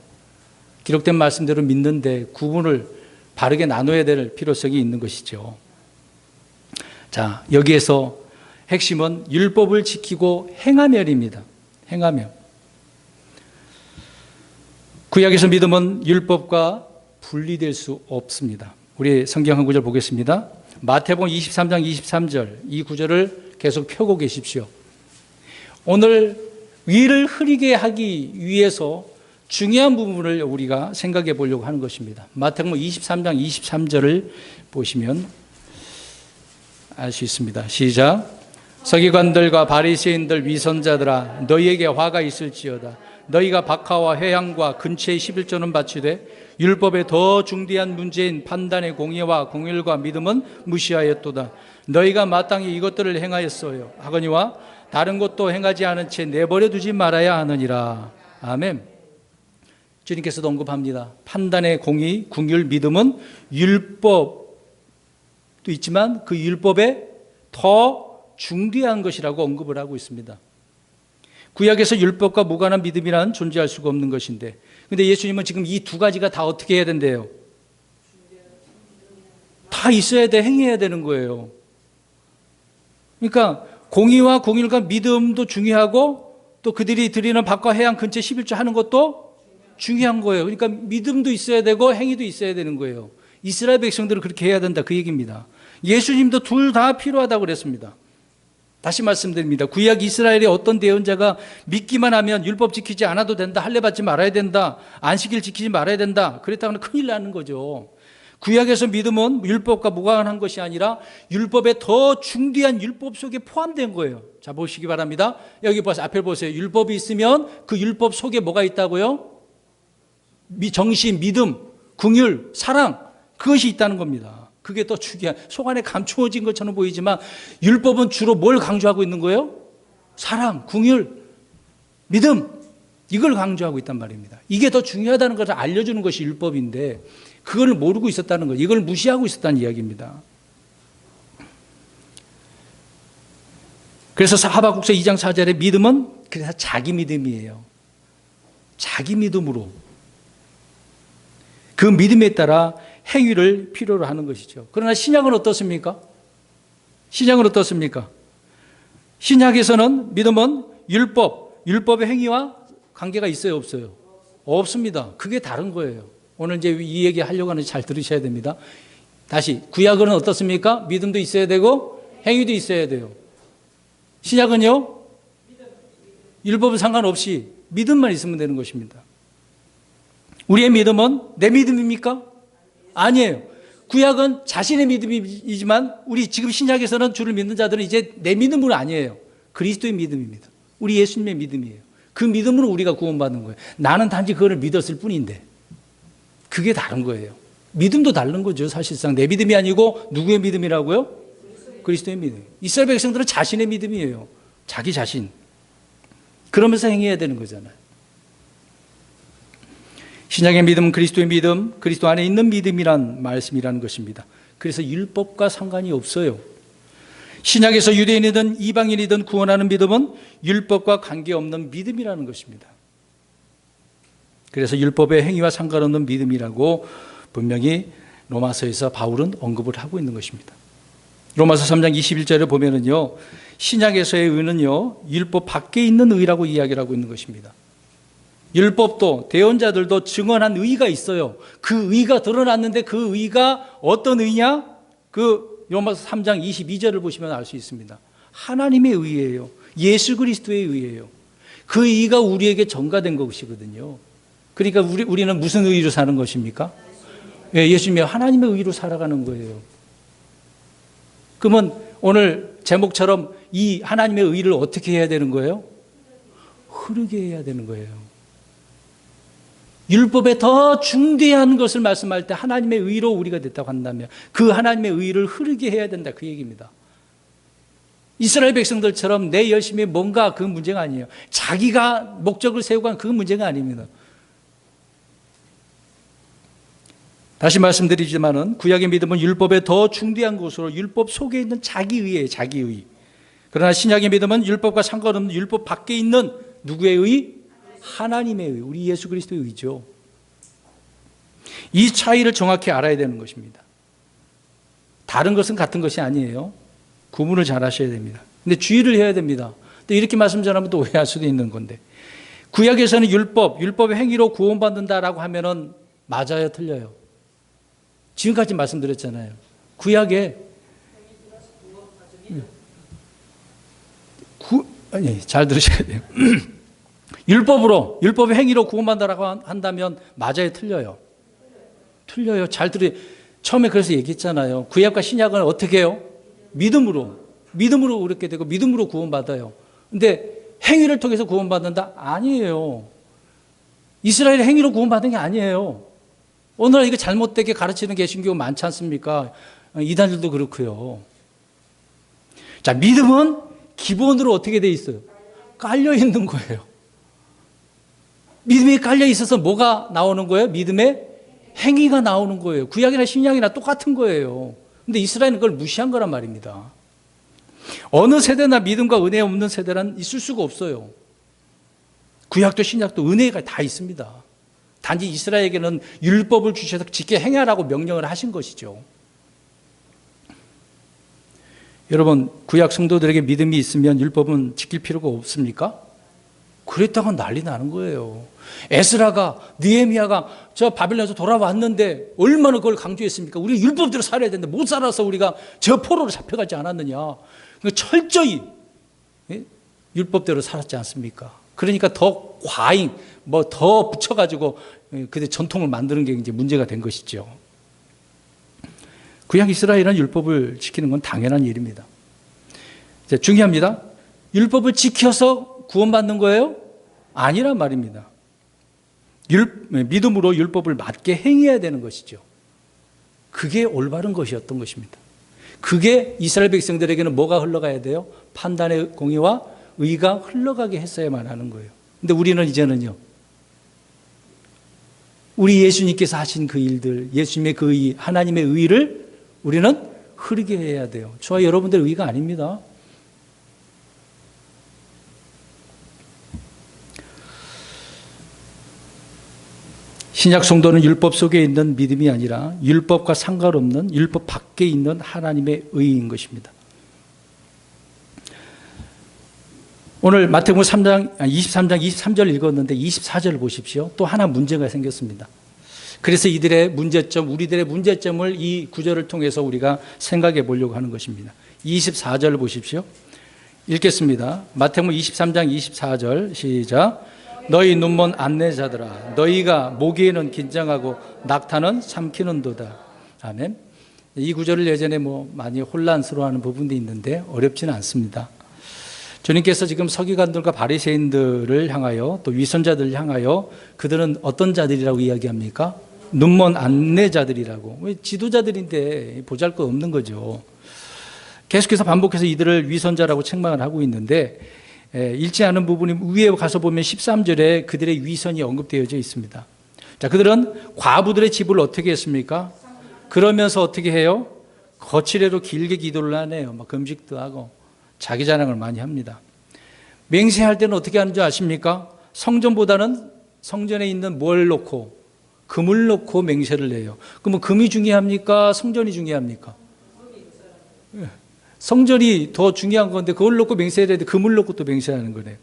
기록된 말씀대로 믿는데 구분을 바르게 나눠야 될 필요성이 있는 것이죠. 자, 여기에서 핵심은 율법을 지키고 행하면입니다. 행하면. 구약에서 믿음은 율법과 분리될 수 없습니다. 우리 성경 한 구절 보겠습니다. 마태복음 23장 23절 이 구절을 계속 펴고 계십시오. 오늘 위를 흐리게 하기 위해서 중요한 부분을 우리가 생각해 보려고 하는 것입니다. 마태복음 23장 23절을 보시면 알 수 있습니다. 시작. 서기관들과 바리새인들 위선자들아 너희에게 화가 있을지어다. 너희가 박하와 회향과 근처의 11조는 바치되 율법의 더 중대한 문제인 판단의 공의와 공율과 믿음은 무시하였도다. 너희가 마땅히 이것들을 행하였어요 하거니와 다른 것도 행하지 않은 채 내버려 두지 말아야 하느니라. 아멘. 주님께서도 언급합니다. 판단의 공의, 공율, 믿음은 율법도 있지만 그 율법에 더 중대한 것이라고 언급을 하고 있습니다. 구약에서 율법과 무관한 믿음이란 존재할 수가 없는 것인데, 근데 예수님은 지금 이 두 가지가 다 어떻게 해야 된대요? 다 있어야 돼, 행해야 되는 거예요. 그러니까 공의와 공율과 믿음도 중요하고 또 그들이 드리는 밭과 해양 근처 11조 하는 것도 중요한 거예요. 그러니까 믿음도 있어야 되고 행위도 있어야 되는 거예요. 이스라엘 백성들은 그렇게 해야 된다, 그 얘기입니다. 예수님도 둘 다 필요하다고 그랬습니다. 다시 말씀드립니다. 구약 이스라엘의 어떤 대언자가 믿기만 하면 율법 지키지 않아도 된다, 할례 받지 말아야 된다, 안식일 지키지 말아야 된다, 그랬다면 큰일 나는 거죠. 구약에서 믿음은 율법과 무관한 것이 아니라 율법의 더 중대한 율법 속에 포함된 거예요. 자, 보시기 바랍니다. 여기 보세요. 앞에 보세요. 율법이 있으면 그 율법 속에 뭐가 있다고요? 정신, 믿음, 긍휼, 사랑, 그것이 있다는 겁니다. 그게 더 중요한, 속 안에 감추어진 것처럼 보이지만 율법은 주로 뭘 강조하고 있는 거예요? 사랑, 긍휼, 믿음, 이걸 강조하고 있단 말입니다. 이게 더 중요하다는 것을 알려주는 것이 율법인데 그걸 모르고 있었다는 것, 이걸 무시하고 있었다는 이야기입니다. 그래서 하박국서 2장 4절에 믿음은 그래서 자기 믿음이에요. 자기 믿음으로 그 믿음에 따라 행위를 필요로 하는 것이죠. 그러나 신약은 어떻습니까? 신약은 어떻습니까? 신약에서는 믿음은 율법의 행위와 관계가 있어요, 없어요? 없습니다. 그게 다른 거예요. 오늘 이제 이 얘기 하려고 하는데 잘 들으셔야 됩니다. 다시, 구약은 어떻습니까? 믿음도 있어야 되고 행위도 있어야 돼요. 신약은요? 율법은 상관없이 믿음만 있으면 되는 것입니다. 우리의 믿음은 내 믿음입니까? 아니에요. 구약은 자신의 믿음이지만 우리 지금 신약에서는 주를 믿는 자들은 이제 내 믿음은 아니에요. 그리스도의 믿음입니다. 우리 예수님의 믿음이에요. 그 믿음으로 우리가 구원받는 거예요. 나는 단지 그거를 믿었을 뿐인데 그게 다른 거예요. 믿음도 다른 거죠. 사실상 내 믿음이 아니고 누구의 믿음이라고요? 그리스도의 믿음. 이스라엘 백성들은 자신의 믿음이에요. 자기 자신. 그러면서 행해야 되는 거잖아요. 신약의 믿음은 그리스도의 믿음, 그리스도 안에 있는 믿음이란 말씀이라는 것입니다. 그래서 율법과 상관이 없어요. 신약에서 유대인이든 이방인이든 구원하는 믿음은 율법과 관계없는 믿음이라는 것입니다. 그래서 율법의 행위와 상관없는 믿음이라고 분명히 로마서에서 바울은 언급을 하고 있는 것입니다. 로마서 3장 21절에 보면은요, 신약에서의 의는요, 율법 밖에 있는 의라고 이야기를 하고 있는 것입니다. 율법도 대언자들도 증언한 의가 있어요. 그 의가 드러났는데 그 의가 어떤 의냐? 그 로마서 3장 22절을 보시면 알 수 있습니다. 하나님의 의예요. 예수 그리스도의 의예요. 그 의가 우리에게 전가된 것이거든요. 그러니까 우리는 무슨 의로 사는 것입니까? 예수님이 하나님의 의로 살아가는 거예요. 그러면 오늘 제목처럼 이 하나님의 의를 어떻게 해야 되는 거예요? 흐르게 해야 되는 거예요. 율법에 더 중대한 것을 말씀할 때 하나님의 의로 우리가 됐다고 한다면 그 하나님의 의를 흐르게 해야 된다, 그 얘기입니다. 이스라엘 백성들처럼 내 열심히 뭔가 그 문제가 아니에요. 자기가 목적을 세우고 한 그 문제가 아닙니다. 다시 말씀드리지만은 구약의 믿음은 율법에 더 중대한 것으로 율법 속에 있는 자기의예요, 자기의. 그러나 신약의 믿음은 율법과 상관없는 율법 밖에 있는 누구의 의? 하나님의 의, 우리 예수 그리스도의 의죠. 이 차이를 정확히 알아야 되는 것입니다. 다른 것은 같은 것이 아니에요. 구분을 잘 하셔야 됩니다. 근데 주의를 해야 됩니다. 또 이렇게 말씀 전하면 또 오해할 수도 있는 건데, 구약에서는 율법의 행위로 구원받는다라고 하면은 맞아요, 틀려요? 지금까지 말씀드렸잖아요. 구약에 잘 들으셔야 돼요. 율법의 행위로 구원받는다라고 한다면 맞아요, 틀려요? 틀려요. 잘 들으세요. 처음에 그래서 얘기했잖아요. 구약과 신약은 어떻게 해요? 믿음으로 그렇게 되고 믿음으로 구원받아요. 근데 행위를 통해서 구원받는다? 아니에요. 이스라엘의 행위로 구원받은 게 아니에요. 오늘날 이거 잘못되게 가르치는 개신교 많지 않습니까? 이단들도 그렇고요. 자, 믿음은 기본으로 어떻게 돼 있어요? 깔려 있는 거예요. 믿음이 깔려 있어서 뭐가 나오는 거예요? 믿음의 행위가 나오는 거예요. 구약이나 신약이나 똑같은 거예요. 근데 이스라엘은 그걸 무시한 거란 말입니다. 어느 세대나 믿음과 은혜 없는 세대란 있을 수가 없어요. 구약도 신약도 은혜가 다 있습니다. 단지 이스라엘에게는 율법을 주셔서 지켜 행하라고 명령을 하신 것이죠. 여러분, 구약 성도들에게 믿음이 있으면 율법은 지킬 필요가 없습니까? 그랬다가 난리 나는 거예요. 에스라가, 느헤미야가 저 바빌론에서 돌아왔는데 얼마나 그걸 강조했습니까? 우리 율법대로 살아야 되는데 못 살아서 우리가 저 포로로 잡혀가지 않았느냐. 그러니까 철저히 율법대로 살았지 않습니까? 그러니까 더 과잉, 더 붙여가지고 그때 전통을 만드는 게 이제 문제가 된 것이죠. 구약 이스라엘은 율법을 지키는 건 당연한 일입니다. 중요합니다. 율법을 지켜서 구원받는 거예요? 아니란 말입니다. 믿음으로 율법을 맞게 행해야 되는 것이죠. 그게 올바른 것이었던 것입니다. 그게 이스라엘 백성들에게는 뭐가 흘러가야 돼요? 판단의 공의와 의가 흘러가게 했어야만 하는 거예요. 근데 우리는 이제는요, 우리 예수님께서 하신 그 일들, 예수님의 그 의, 하나님의 의를 우리는 흐르게 해야 돼요. 저와 여러분들의 의가 아닙니다. 신약 성도는 율법 속에 있는 믿음이 아니라 율법과 상관없는 율법 밖에 있는 하나님의 의인 것입니다. 오늘 마태복음 23장 23절 읽었는데 24절 보십시오. 또 하나 문제가 생겼습니다. 그래서 이들의 문제점, 우리들의 문제점을 이 구절을 통해서 우리가 생각해 보려고 하는 것입니다. 24절 보십시오. 읽겠습니다. 마태복음 23장 24절 시작. 너희 눈먼 안내자들아, 너희가 모기에는 긴장하고 낙타는 삼키는도다. 아멘. 이 구절을 예전에 많이 혼란스러워하는 부분도 있는데 어렵지는 않습니다. 주님께서 지금 서기관들과 바리새인들을 향하여 또 위선자들을 향하여 그들은 어떤 자들이라고 이야기합니까? 눈먼 안내자들이라고. 왜 지도자들인데 보잘것없는 거죠. 계속해서 반복해서 이들을 위선자라고 책망을 하고 있는데 읽지 않은 부분이 위에 가서 보면 13절에 그들의 위선이 언급되어져 있습니다. 자, 그들은 과부들의 집을 어떻게 했습니까? 그러면서 어떻게 해요? 거칠애로 길게 기도를 하네요. 금식도 하고 자기 자랑을 많이 합니다. 맹세할 때는 어떻게 하는 줄 아십니까? 성전보다는 성전에 있는 뭘 놓고? 금을 놓고 맹세를 해요. 그러면 금이 중요합니까? 성전이 중요합니까? 성전이 더 중요한 건데 그걸 놓고 맹세해야 되는데 금을 놓고 또 맹세하는 거네요.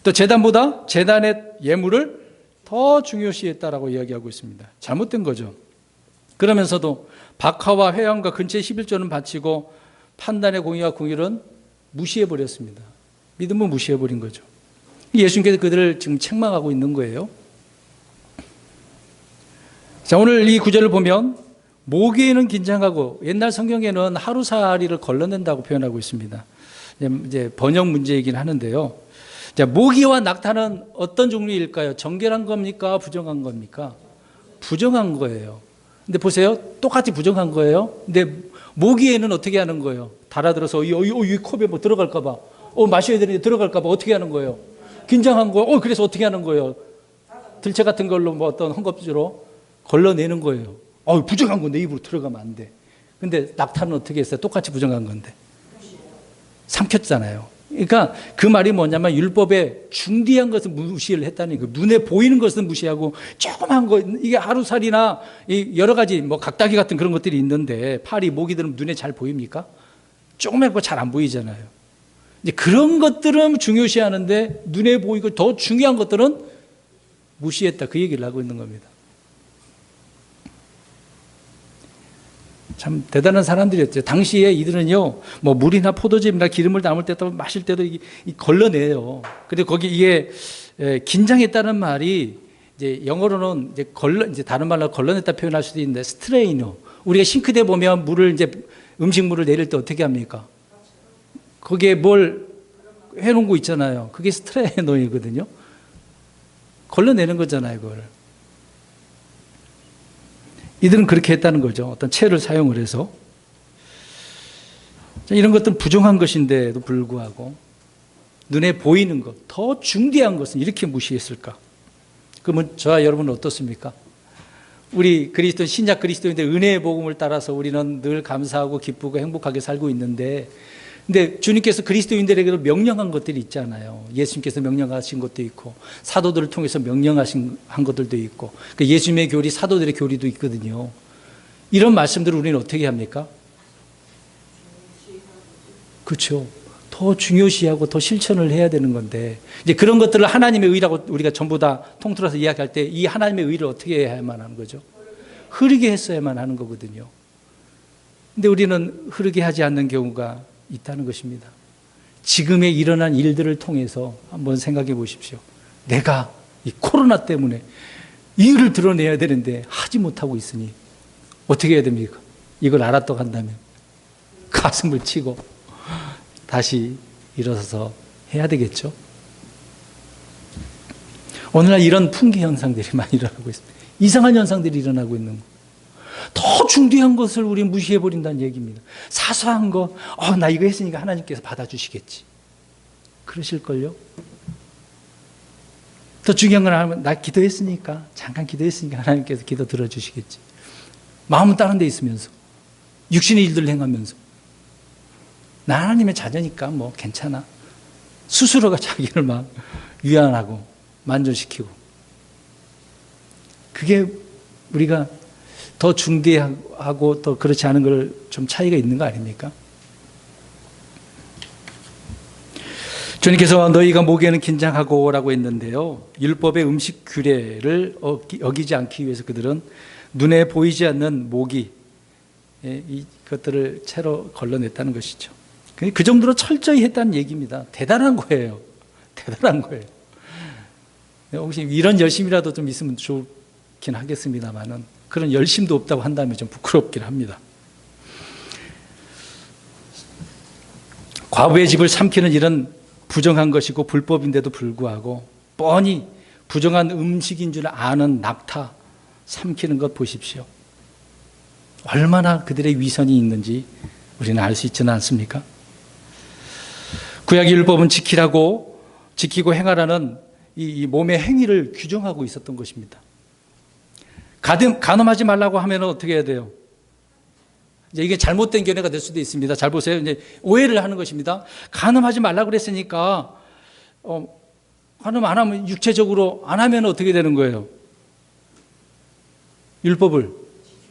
또 제단보다 제단의 예물을 더 중요시했다라고 이야기하고 있습니다. 잘못된 거죠. 그러면서도 박하와 회왕과 근처의 11조는 바치고 판단의 공의와 공의는 무시해버렸습니다. 믿음은 무시해버린 거죠. 예수님께서 그들을 지금 책망하고 있는 거예요. 자, 오늘 이 구절을 보면 모기에는 긴장하고 옛날 성경에는 하루살이를 걸러낸다고 표현하고 있습니다. 이제 번역 문제이긴 하는데요. 자, 모기와 낙타는 어떤 종류일까요? 정결한 겁니까? 부정한 겁니까? 부정한 거예요. 근데 보세요. 똑같이 부정한 거예요. 근데 모기에는 어떻게 하는 거예요? 달아들어서 이 컵에 들어갈까봐, 마셔야 되는데 들어갈까봐 어떻게 하는 거예요? 긴장한 거예요. 그래서 어떻게 하는 거예요? 들채 같은 걸로 어떤 헝겊지로 걸러내는 거예요. 부정한 건데 입으로 들어가면 안 돼. 근데 낙타는 어떻게 했어요? 똑같이 부정한 건데 삼켰잖아요. 그러니까 그 말이 뭐냐면 율법의 중대한 것은 무시를 했다는 거예요. 눈에 보이는 것은 무시하고 조그만 거, 이게 하루살이나 여러 가지 각다기 같은 그런 것들이 있는데 파리, 모기들은 눈에 잘 보입니까? 조그만 거 잘 안 보이잖아요. 이제 그런 것들은 중요시하는데 눈에 보이고 더 중요한 것들은 무시했다. 그 얘기를 하고 있는 겁니다. 참 대단한 사람들이었죠. 당시에 이들은요, 물이나 포도즙이나 기름을 담을 때도 마실 때도 걸러내요. 근데 거기 이게 긴장했다는 말이 이제 영어로는 이제 다른 말로 걸러냈다 표현할 수도 있는데 스트레이너. 우리가 싱크대 보면 음식물을 내릴 때 어떻게 합니까? 거기에 뭘 해놓은 거 있잖아요. 그게 스트레이너이거든요. 걸러내는 거잖아요, 그걸. 이들은 그렇게 했다는 거죠. 어떤 채를 사용을 해서. 이런 것들은 부정한 것인데도 불구하고 눈에 보이는 것, 더 중대한 것은 이렇게 무시했을까? 그러면 저와 여러분은 어떻습니까? 우리 그리스도 신약 그리스도인들 은혜의 복음을 따라서 우리는 늘 감사하고 기쁘고 행복하게 살고 있는데, 근데 주님께서 그리스도인들에게도 명령한 것들이 있잖아요. 예수님께서 명령하신 것도 있고 사도들을 통해서 명령하신 것들도 있고, 그러니까 예수님의 교리, 사도들의 교리도 있거든요. 이런 말씀들을 우리는 어떻게 합니까? 그렇죠. 더 중요시하고 더 실천을 해야 되는 건데, 이제 그런 것들을 하나님의 의라고 우리가 전부 다 통틀어서 이야기할 때 이 하나님의 의를 어떻게 해야만 하는 거죠? 흐르게 했어야만 하는 거거든요. 근데 우리는 흐르게 하지 않는 경우가 있다는 것입니다. 지금에 일어난 일들을 통해서 한번 생각해 보십시오. 내가 이 코로나 때문에 이유를 드러내야 되는데 하지 못하고 있으니 어떻게 해야 됩니까? 이걸 알았다고 한다면 가슴을 치고 다시 일어서서 해야 되겠죠. 오늘날 이런 풍기 현상들이 많이 일어나고 있습니다. 이상한 현상들이 일어나고 있는 거. 더 중대한 것을 우리 무시해버린다는 얘기입니다. 사소한 거, 나 이거 했으니까 하나님께서 받아주시겠지. 그러실걸요? 더 중요한 건 하면, 나 기도했으니까, 잠깐 기도했으니까 하나님께서 기도 들어주시겠지. 마음은 다른 데 있으면서, 육신의 일들을 행하면서, 나 하나님의 자녀니까 괜찮아. 스스로가 자기를 막 위안하고, 만족시키고. 그게 우리가 더 중대하고 또 그렇지 않은 걸 좀 차이가 있는 거 아닙니까? 주님께서 너희가 모기에는 긴장하고 라고 했는데요, 율법의 음식 규례를 어기지 않기 위해서 그들은 눈에 보이지 않는 모기, 이것들을 채로 걸러냈다는 것이죠. 그 정도로 철저히 했다는 얘기입니다. 대단한 거예요. 대단한 거예요. 혹시 이런 열심이라도 좀 있으면 좋긴 하겠습니다만은 그런 열심도 없다고 한다면 좀 부끄럽긴 합니다. 과부의 집을 삼키는 일은 부정한 것이고 불법인데도 불구하고 뻔히 부정한 음식인 줄 아는 낙타 삼키는 것 보십시오. 얼마나 그들의 위선이 있는지 우리는 알 수 있지는 않습니까? 구약의 율법은 지키고 행하라는 이 몸의 행위를 규정하고 있었던 것입니다. 간음하지 말라고 하면 어떻게 해야 돼요? 이제 이게 잘못된 견해가 될 수도 있습니다. 잘 보세요. 이제 오해를 하는 것입니다. 간음하지 말라고 그랬으니까 간음 안 하면 육체적으로 안 하면 어떻게 되는 거예요? 율법을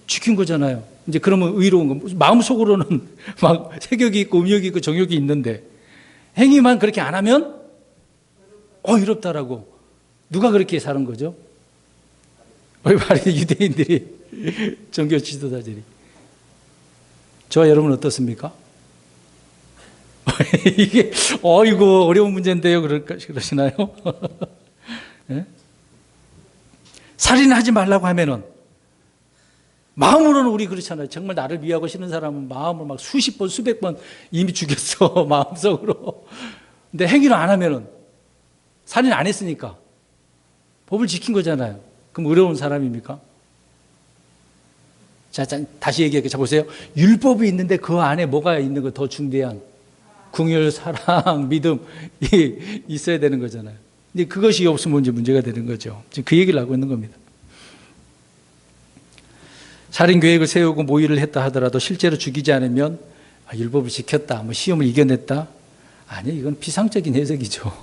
지킨 거잖아요. 이제 그러면 의로운 거. 마음속으로는 막 색욕이 있고 음욕이 있고 정욕이 있는데 행위만 그렇게 안 하면 의롭다라고. 누가 그렇게 사는 거죠? 우리 말이 유대인들이 종교 지도자들이. 저와 여러분 어떻습니까? 이게 이거 어려운 문제인데요. 그러시나요? 네? 살인하지 말라고 하면은 마음으로는 우리 그렇잖아요. 정말 나를 미워하고 싫은 사람은 마음을 막 수십 번, 수백 번 이미 죽였어. 마음속으로. 근데 행위를 안 하면은 살인 안 했으니까 법을 지킨 거잖아요. 그럼 의로운 사람입니까? 자, 다시 얘기할게요. 자, 보세요. 율법이 있는데 그 안에 뭐가 있는 거 더 중대한 긍휼, 사랑, 믿음이 있어야 되는 거잖아요. 근데 그것이 없으면 이제 문제가 되는 거죠. 지금 그 얘기를 하고 있는 겁니다. 살인 계획을 세우고 모의를 했다 하더라도 실제로 죽이지 않으면 율법을 지켰다, 시험을 이겨냈다. 아니, 이건 비상적인 해석이죠.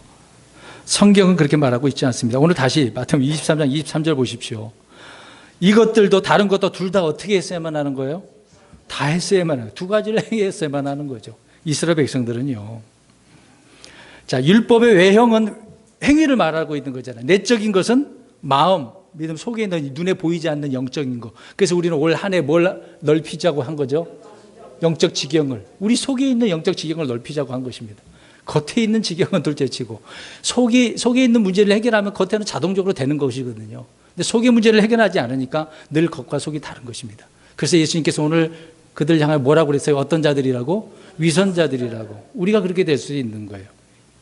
성경은 그렇게 말하고 있지 않습니다. 오늘 다시 마태복음 23장 23절 보십시오. 이것들도 다른 것도 둘 다 어떻게 했어야만 하는 거예요? 다 했어야만 하는, 두 가지를 행했어야만 하는 거죠. 이스라엘 백성들은요. 자, 율법의 외형은 행위를 말하고 있는 거잖아요. 내적인 것은 마음, 믿음, 속에 있는 눈에 보이지 않는 영적인 거. 그래서 우리는 올 한 해 뭘 넓히자고 한 거죠? 영적 지경을. 우리 속에 있는 영적 지경을 넓히자고 한 것입니다. 겉에 있는 지경은 둘째치고 속에 있는 문제를 해결하면 겉에는 자동적으로 되는 것이거든요. 근데 속의 문제를 해결하지 않으니까 늘 겉과 속이 다른 것입니다. 그래서 예수님께서 오늘 그들 향해 뭐라고 그랬어요? 어떤 자들이라고? 위선자들이라고. 우리가 그렇게 될 수 있는 거예요.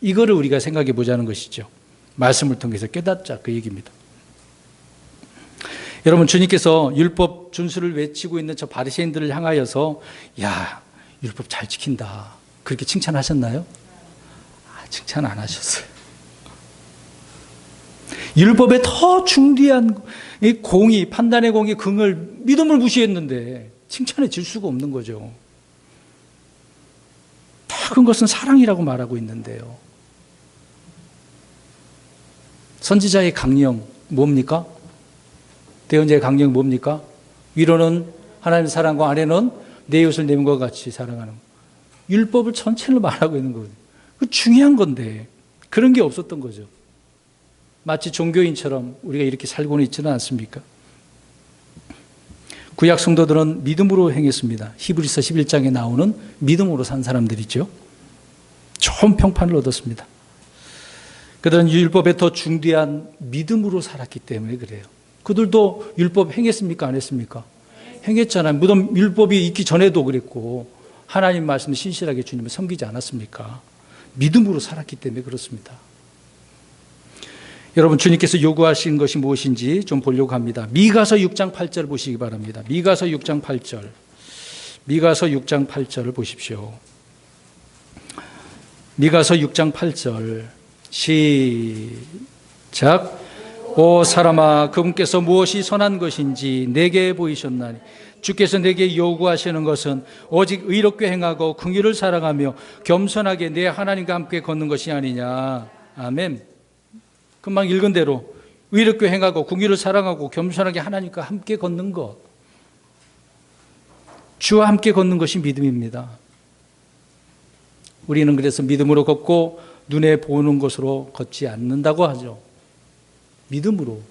이거를 우리가 생각해 보자는 것이죠. 말씀을 통해서 깨닫자 그 얘기입니다. 여러분, 주님께서 율법 준수를 외치고 있는 저 바리새인들을 향하여서 야, 율법 잘 지킨다 그렇게 칭찬하셨나요? 칭찬 안 하셨어요. 율법에 더 중대한 이 공의, 판단의 공의, 긍을, 믿음을 무시했는데 칭찬해 줄 수가 없는 거죠. 다 큰 것은 사랑이라고 말하고 있는데요. 선지자의 강령 뭡니까? 대언자의 강령이 뭡니까? 위로는 하나님의 사랑과 아래는 내 이웃을 내 몸과 같이 사랑하는 것. 율법을 전체를 말하고 있는 거거든요. 그 중요한 건데 그런 게 없었던 거죠. 마치 종교인처럼 우리가 이렇게 살고는 있지는 않습니까? 구약 성도들은 믿음으로 행했습니다. 히브리서 11장에 나오는 믿음으로 산 사람들이죠. 좋은 평판을 얻었습니다. 그들은 율법에 더 중대한 믿음으로 살았기 때문에 그래요. 그들도 율법 행했습니까? 안 했습니까? 행했잖아요. 무덤 율법이 있기 전에도 그랬고 하나님 말씀을 신실하게 주님을 섬기지 않았습니까? 믿음으로 살았기 때문에 그렇습니다. 여러분, 주님께서 요구하신 것이 무엇인지 좀 보려고 합니다. 미가서 6장 8절 보시기 바랍니다. 미가서 6장 8절. 미가서 6장 8절을 보십시오. 미가서 6장 8절. 시작. 오 사람아, 그분께서 무엇이 선한 것인지 내게 보이셨나니 주께서 내게 요구하시는 것은 오직 의롭게 행하고 긍휼을 사랑하며 겸손하게 내 하나님과 함께 걷는 것이 아니냐. 아멘. 금방 읽은 대로 의롭게 행하고 긍휼을 사랑하고 겸손하게 하나님과 함께 걷는 것. 주와 함께 걷는 것이 믿음입니다. 우리는 그래서 믿음으로 걷고 눈에 보는 것으로 걷지 않는다고 하죠. 믿음으로.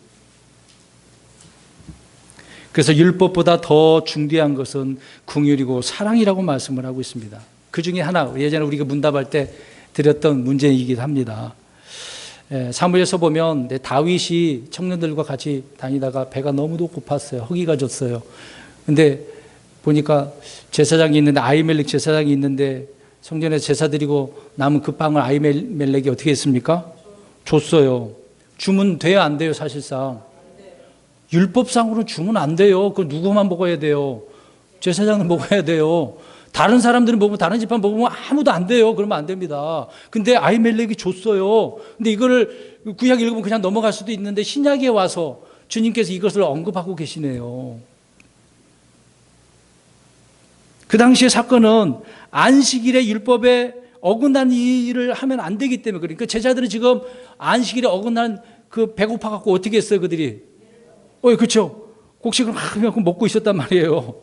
그래서 율법보다 더 중대한 것은 긍휼이고 사랑이라고 말씀을 하고 있습니다. 그 중에 하나, 예전에 우리가 문답할 때 드렸던 문제이기도 합니다. 사무엘서 보면 다윗이 청년들과 같이 다니다가 배가 너무도 고팠어요. 허기가 졌어요. 근데 보니까 제사장이 있는데, 아히멜렉 제사장이 있는데 성전에 제사 드리고 남은 그 빵을 아히멜렉이 어떻게 했습니까? 줬어요. 주면 돼요, 안 돼요? 사실상 율법상으로는 주면 안 돼요. 그 누구만 먹어야 돼요? 제사장은 먹어야 돼요. 다른 사람들은 먹으면, 다른 집안 먹으면 아무도 안 돼요. 그러면 안 됩니다. 근데 아히멜렉이 줬어요. 근데 이거를 구약 읽으면 그냥 넘어갈 수도 있는데 신약에 와서 주님께서 이것을 언급하고 계시네요. 그 당시의 사건은 안식일의 율법에 어긋난 일을 하면 안 되기 때문에, 그러니까 제자들은 지금 안식일에 어긋난 그 배고파 갖고 어떻게 했어요, 그들이? 그렇죠. 곡식을 막 먹고 있었단 말이에요.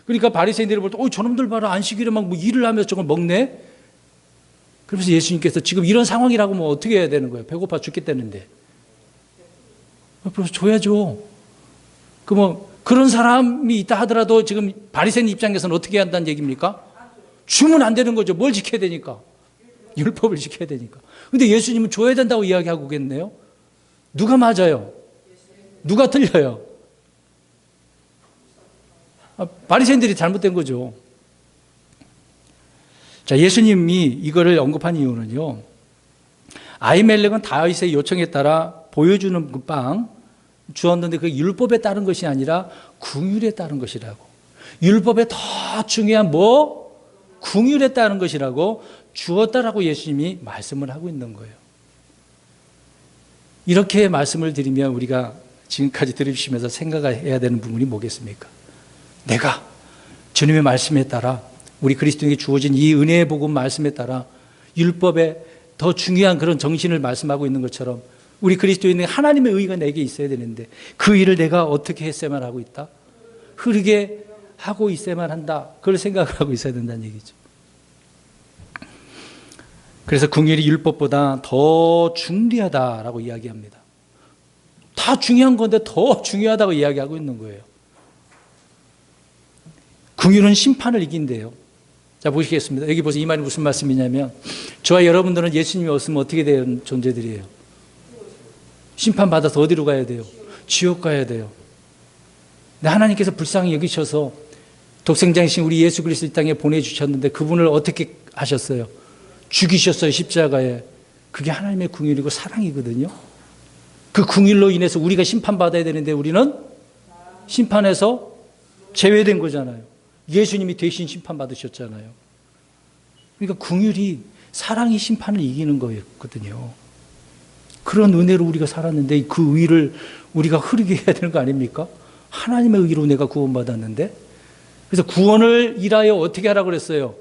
그러니까 바리새인들이 볼 때, 저놈들 봐라, 안식일에 막 뭐 일을 하면서 저걸 먹네. 그래서 예수님께서 지금 이런 상황이라고 뭐 어떻게 해야 되는 거예요? 배고파 죽겠다는데. 그래서 줘야죠. 그런 사람이 있다 하더라도 지금 바리새인 입장에서는 어떻게 해야 한다는 얘기입니까? 주면 안 되는 거죠. 뭘 지켜야 되니까? 율법을 지켜야 되니까. 근데 예수님은 줘야 된다고 이야기하고 계네요. 누가 맞아요? 누가 틀려요? 바리새인들이 잘못된 거죠. 자, 예수님이 이거를 언급한 이유는요, 아히멜렉은 다윗의 요청에 따라 보여주는 그 빵 주었는데 그 율법에 따른 것이 아니라 긍휼에 따른 것이라고. 율법에 더 중요한 긍휼에 따른 것이라고 주었다라고 예수님이 말씀을 하고 있는 거예요. 이렇게 말씀을 드리면 우리가 지금까지 들으시면서 생각해야 되는 부분이 뭐겠습니까? 내가 주님의 말씀에 따라, 우리 그리스도인에게 주어진 이 은혜의 복음 말씀에 따라 율법에 더 중요한 그런 정신을 말씀하고 있는 것처럼 우리 그리스도인은 하나님의 의가 내게 있어야 되는데 그 일을 내가 어떻게 했어야만 하고 있다? 흐르게 하고 있어야만 한다. 그걸 생각을 하고 있어야 된다는 얘기죠. 그래서 긍휼이 율법보다 더 중대하다라고 이야기합니다. 다 중요한 건데 더 중요하다고 이야기하고 있는 거예요. 긍휼은 심판을 이긴대요. 자, 보시겠습니다. 여기 보세요. 이 말이 무슨 말씀이냐면, 저와 여러분들은 예수님이 없으면 어떻게 된 존재들이에요? 심판받아서 어디로 가야 돼요? 지옥 가야 돼요. 근데 하나님께서 불쌍히 여기셔서 독생자이신 우리 예수 그리스도 이 땅에 보내주셨는데 그분을 어떻게 하셨어요? 죽이셨어요, 십자가에. 그게 하나님의 긍휼이고 사랑이거든요. 그 긍휼로 인해서 우리가 심판받아야 되는데 우리는 심판에서 제외된 거잖아요. 예수님이 대신 심판받으셨잖아요. 그러니까 긍휼이, 사랑이 심판을 이기는 거였거든요. 그런 은혜로 우리가 살았는데 그 의를 우리가 흐르게 해야 되는 거 아닙니까? 하나님의 의로 내가 구원받았는데. 그래서 구원을 일하여 어떻게 하라고 그랬어요?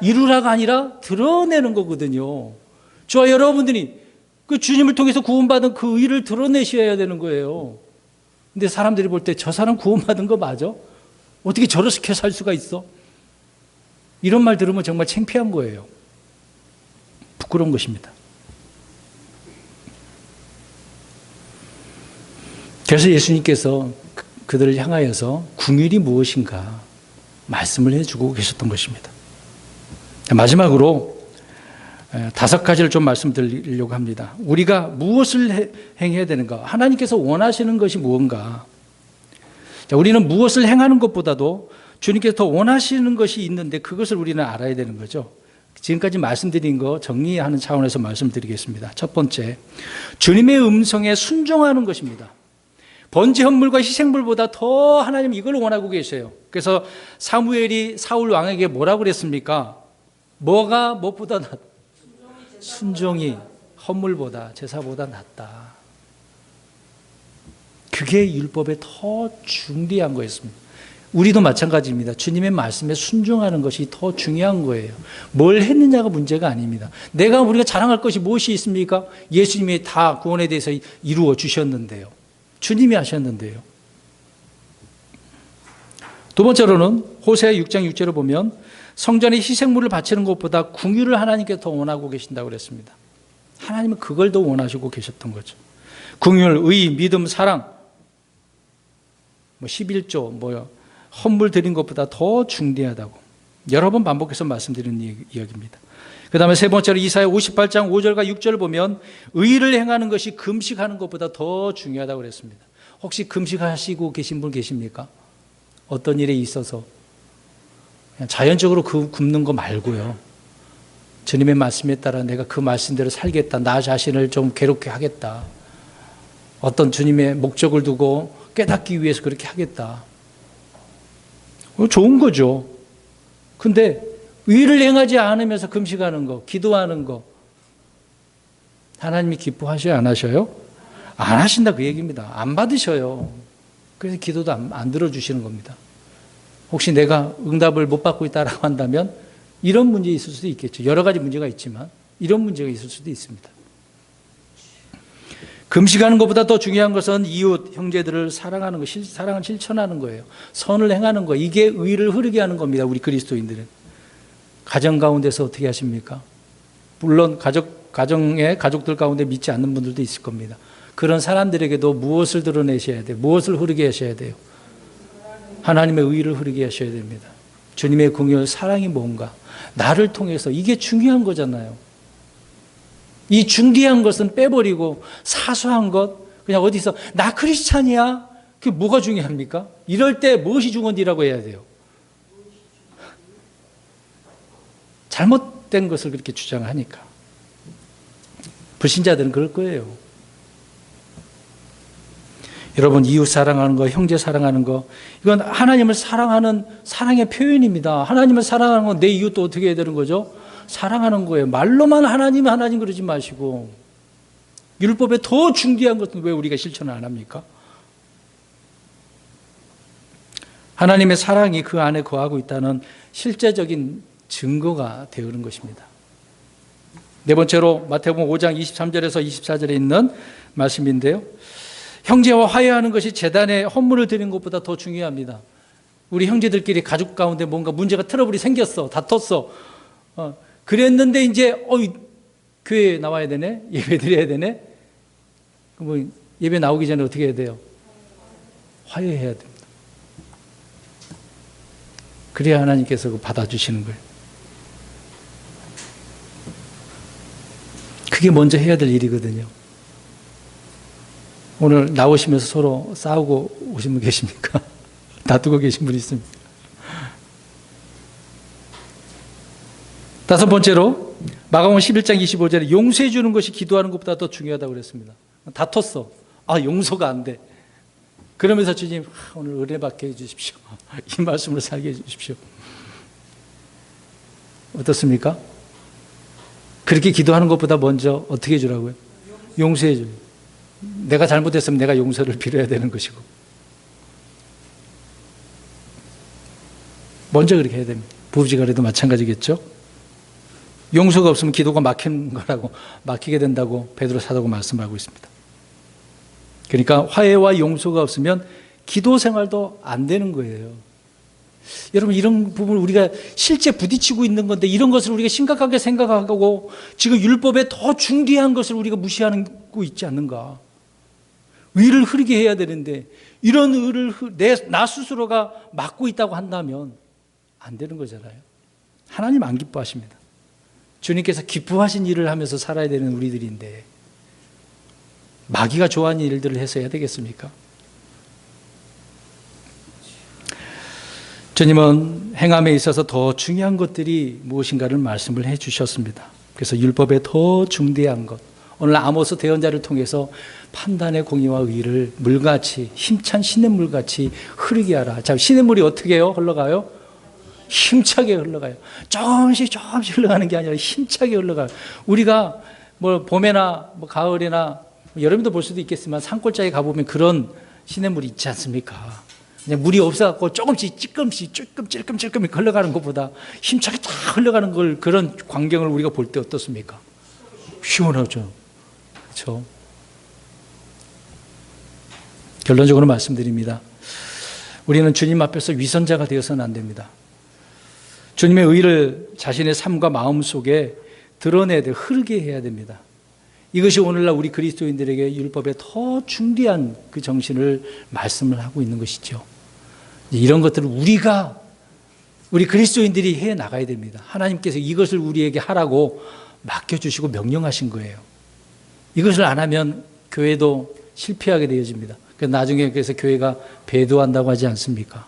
이루라가 아니라 드러내는 거거든요. 저와 여러분들이 그 주님을 통해서 구원받은 그 의를 드러내셔야 되는 거예요. 근데 사람들이 볼 때 저 사람 구원받은 거 맞아? 어떻게 저렇게 살 수가 있어? 이런 말 들으면 정말 창피한 거예요. 부끄러운 것입니다. 그래서 예수님께서 그들을 향하여서 긍휼이 무엇인가 말씀을 해주고 계셨던 것입니다. 마지막으로 5가지를 좀 말씀드리려고 합니다. 우리가 무엇을 행해야 되는가? 하나님께서 원하시는 것이 무언가? 자, 우리는 무엇을 행하는 것보다도 주님께서 더 원하시는 것이 있는데 그것을 우리는 알아야 되는 거죠. 지금까지 말씀드린 거 정리하는 차원에서 말씀드리겠습니다. 첫 번째, 주님의 음성에 순종하는 것입니다. 번제 헌물과 희생물보다 더 하나님 이걸 원하고 계세요. 그래서 사무엘이 사울 왕에게 뭐라고 그랬습니까? 뭐가 무엇보다 낫다? 순종이 헌물보다, 제사보다 낫다. 그게 율법에 더 중대한 거였습니다. 우리도 마찬가지입니다. 주님의 말씀에 순종하는 것이 더 중요한 거예요. 뭘 했느냐가 문제가 아닙니다. 우리가 자랑할 것이 무엇이 있습니까? 예수님이 다 구원에 대해서 이루어 주셨는데요. 주님이 하셨는데요. 두 번째로는 호세아 6장 6절을 보면 성전에 희생물을 바치는 것보다 긍휼을 하나님께 더 원하고 계신다고 그랬습니다. 하나님은 그걸 더 원하시고 계셨던 거죠. 긍휼, 의, 믿음, 사랑, 11조, 헌물 드린 것보다 더 중대하다고 여러 번 반복해서 말씀드리는 이야기입니다. 그 다음에 세 번째로 이사야 58장 5절과 6절을 보면 의를 행하는 것이 금식하는 것보다 더 중요하다고 그랬습니다. 혹시 금식하시고 계신 분 계십니까? 어떤 일에 있어서 그냥 자연적으로 굽는 거 말고요. 주님의 말씀에 따라 내가 그 말씀대로 살겠다. 나 자신을 좀 괴롭게 하겠다. 어떤 주님의 목적을 두고 깨닫기 위해서 그렇게 하겠다. 좋은 거죠. 근데 의를 행하지 않으면서 금식하는 거, 기도하는 거, 하나님이 기뻐하셔요, 안 하셔요? 안 하신다 그 얘기입니다. 안 받으셔요. 그래서 기도도 안 들어주시는 겁니다. 혹시 내가 응답을 못 받고 있다라고 한다면 이런 문제 있을 수도 있겠죠. 여러 가지 문제가 있지만 이런 문제가 있을 수도 있습니다. 금식하는 것보다 더 중요한 것은 이웃, 형제들을 사랑하는 것, 사랑을 실천하는 거예요. 선을 행하는 거, 이게 의를 흐르게 하는 겁니다. 우리 그리스도인들은. 가정 가운데서 어떻게 하십니까? 물론 가족들 가운데 믿지 않는 분들도 있을 겁니다. 그런 사람들에게도 무엇을 드러내셔야 돼요? 무엇을 흐르게 하셔야 돼요? 하나님의 의를 흐르게 하셔야 됩니다. 주님의 공의, 사랑이 뭔가? 나를 통해서 이게 중요한 거잖아요. 이 중대한 것은 빼버리고 사소한 것, 그냥 어디서 나 크리스찬이야? 그게 뭐가 중요합니까? 이럴 때 무엇이 중요한지라고 해야 돼요? 잘못된 것을 그렇게 주장하니까. 불신자들은 그럴 거예요. 여러분, 이웃 사랑하는 거, 형제 사랑하는 거, 이건 하나님을 사랑하는 사랑의 표현입니다. 하나님을 사랑하는 건 내 이웃도 어떻게 해야 되는 거죠? 사랑하는 거예요. 말로만 하나님 그러지 마시고, 율법에 더 중대한 것은 왜 우리가 실천을 안 합니까? 하나님의 사랑이 그 안에 거하고 있다는 실제적인 증거가 되는 것입니다. 네 번째로 마태복음 5장 23절에서 24절에 있는 말씀인데요. 형제와 화해하는 것이 제단에 헌물을 드리는 것보다 더 중요합니다. 우리 형제들끼리 가족 가운데 뭔가 문제가 트러블이 생겼어. 다퉜어. 그랬는데 이제 교회에 나와야 되네. 예배 드려야 되네. 뭐 예배 나오기 전에 어떻게 해야 돼요? 화해해야 됩니다. 그래야 하나님께서 받아주시는 거예요. 그게 먼저 해야 될 일이거든요. 오늘 나오시면서 서로 싸우고 오신 분 계십니까? 다투고 계신 분 있습니까? 다섯 번째로 마가복음 11장 25절에 용서해 주는 것이 기도하는 것보다 더 중요하다고 그랬습니다. 다퉜어. 용서가 안 돼. 그러면서 주님, 오늘 은혜 받게 해 주십시오. 이 말씀을 살게 해 주십시오. 어떻습니까? 그렇게 기도하는 것보다 먼저 어떻게 해주라고요? 용서해 줘요. 내가 잘못했으면 내가 용서를 빌어야 되는 것이고. 먼저 그렇게 해야 됩니다. 부부지간에도 마찬가지겠죠? 용서가 없으면 기도가 막히는 거라고, 막히게 된다고 베드로 사도가 말씀하고 있습니다. 그러니까 화해와 용서가 없으면 기도 생활도 안 되는 거예요. 여러분, 이런 부분을 우리가 실제 부딪히고 있는 건데 이런 것을 우리가 심각하게 생각하고 지금 율법에 더 중대한 것을 우리가 무시하고 있지 않는가. 의를 흐르게 해야 되는데 이런 의를 나 스스로가 막고 있다고 한다면 안 되는 거잖아요. 하나님 안 기뻐하십니다. 주님께서 기뻐하신 일을 하면서 살아야 되는 우리들인데 마귀가 좋아하는 일들을 해서 해야 되겠습니까? 주님은 행함에 있어서 더 중요한 것들이 무엇인가를 말씀을 해 주셨습니다. 그래서 율법에 더 중대한 것, 오늘 아모스 대언자를 통해서 판단의 공의와 의를 물같이, 힘찬 시냇물같이 흐르게 하라. 자, 시냇물이 어떻게 해요? 흘러가요? 힘차게 흘러가요. 조금씩 흘러가는 게 아니라 힘차게 흘러가요. 우리가 뭐 봄에나 뭐 가을이나 여름에도 볼 수도 있겠지만 산골짜기 가보면 그런 시냇물이 있지 않습니까? 그냥 물이 없어갖고 조금씩 찔끔 흘러가는 것보다 힘차게 다 흘러가는 걸, 그런 광경을 우리가 볼 때 어떻습니까? 시원하죠. 그렇죠? 결론적으로 말씀드립니다. 우리는 주님 앞에서 위선자가 되어서는 안 됩니다. 주님의 의를 자신의 삶과 마음 속에 드러내야 돼, 흐르게 해야 됩니다. 이것이 오늘날 우리 그리스도인들에게 율법에 더 중대한 그 정신을 말씀을 하고 있는 것이죠. 이런 것들을 우리 그리스도인들이 해 나가야 됩니다. 하나님께서 이것을 우리에게 하라고 맡겨주시고 명령하신 거예요. 이것을 안 하면 교회도 실패하게 되어집니다. 나중에 그래서 교회가 배도한다고 하지 않습니까?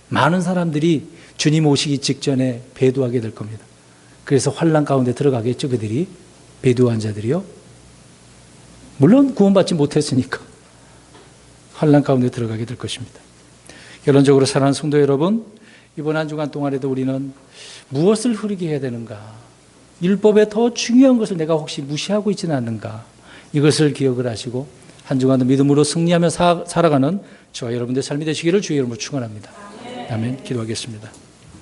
많은 사람들이 주님 오시기 직전에 배도하게 될 겁니다. 그래서 환난 가운데 들어가겠죠, 그들이. 배도한 자들이요. 물론 구원받지 못했으니까 환난 가운데 들어가게 될 것입니다. 결론적으로 사랑하는 성도 여러분, 이번 한 주간 동안에도 우리는 무엇을 흐리게 해야 되는가? 율법에 더 중요한 것을 내가 혹시 무시하고 있지는 않는가? 이것을 기억을 하시고 한 주간도 믿음으로 승리하며 살아가는 저와 여러분들의 삶이 되시기를 주의 이름으로 축원합니다. 아멘. 기도하겠습니다.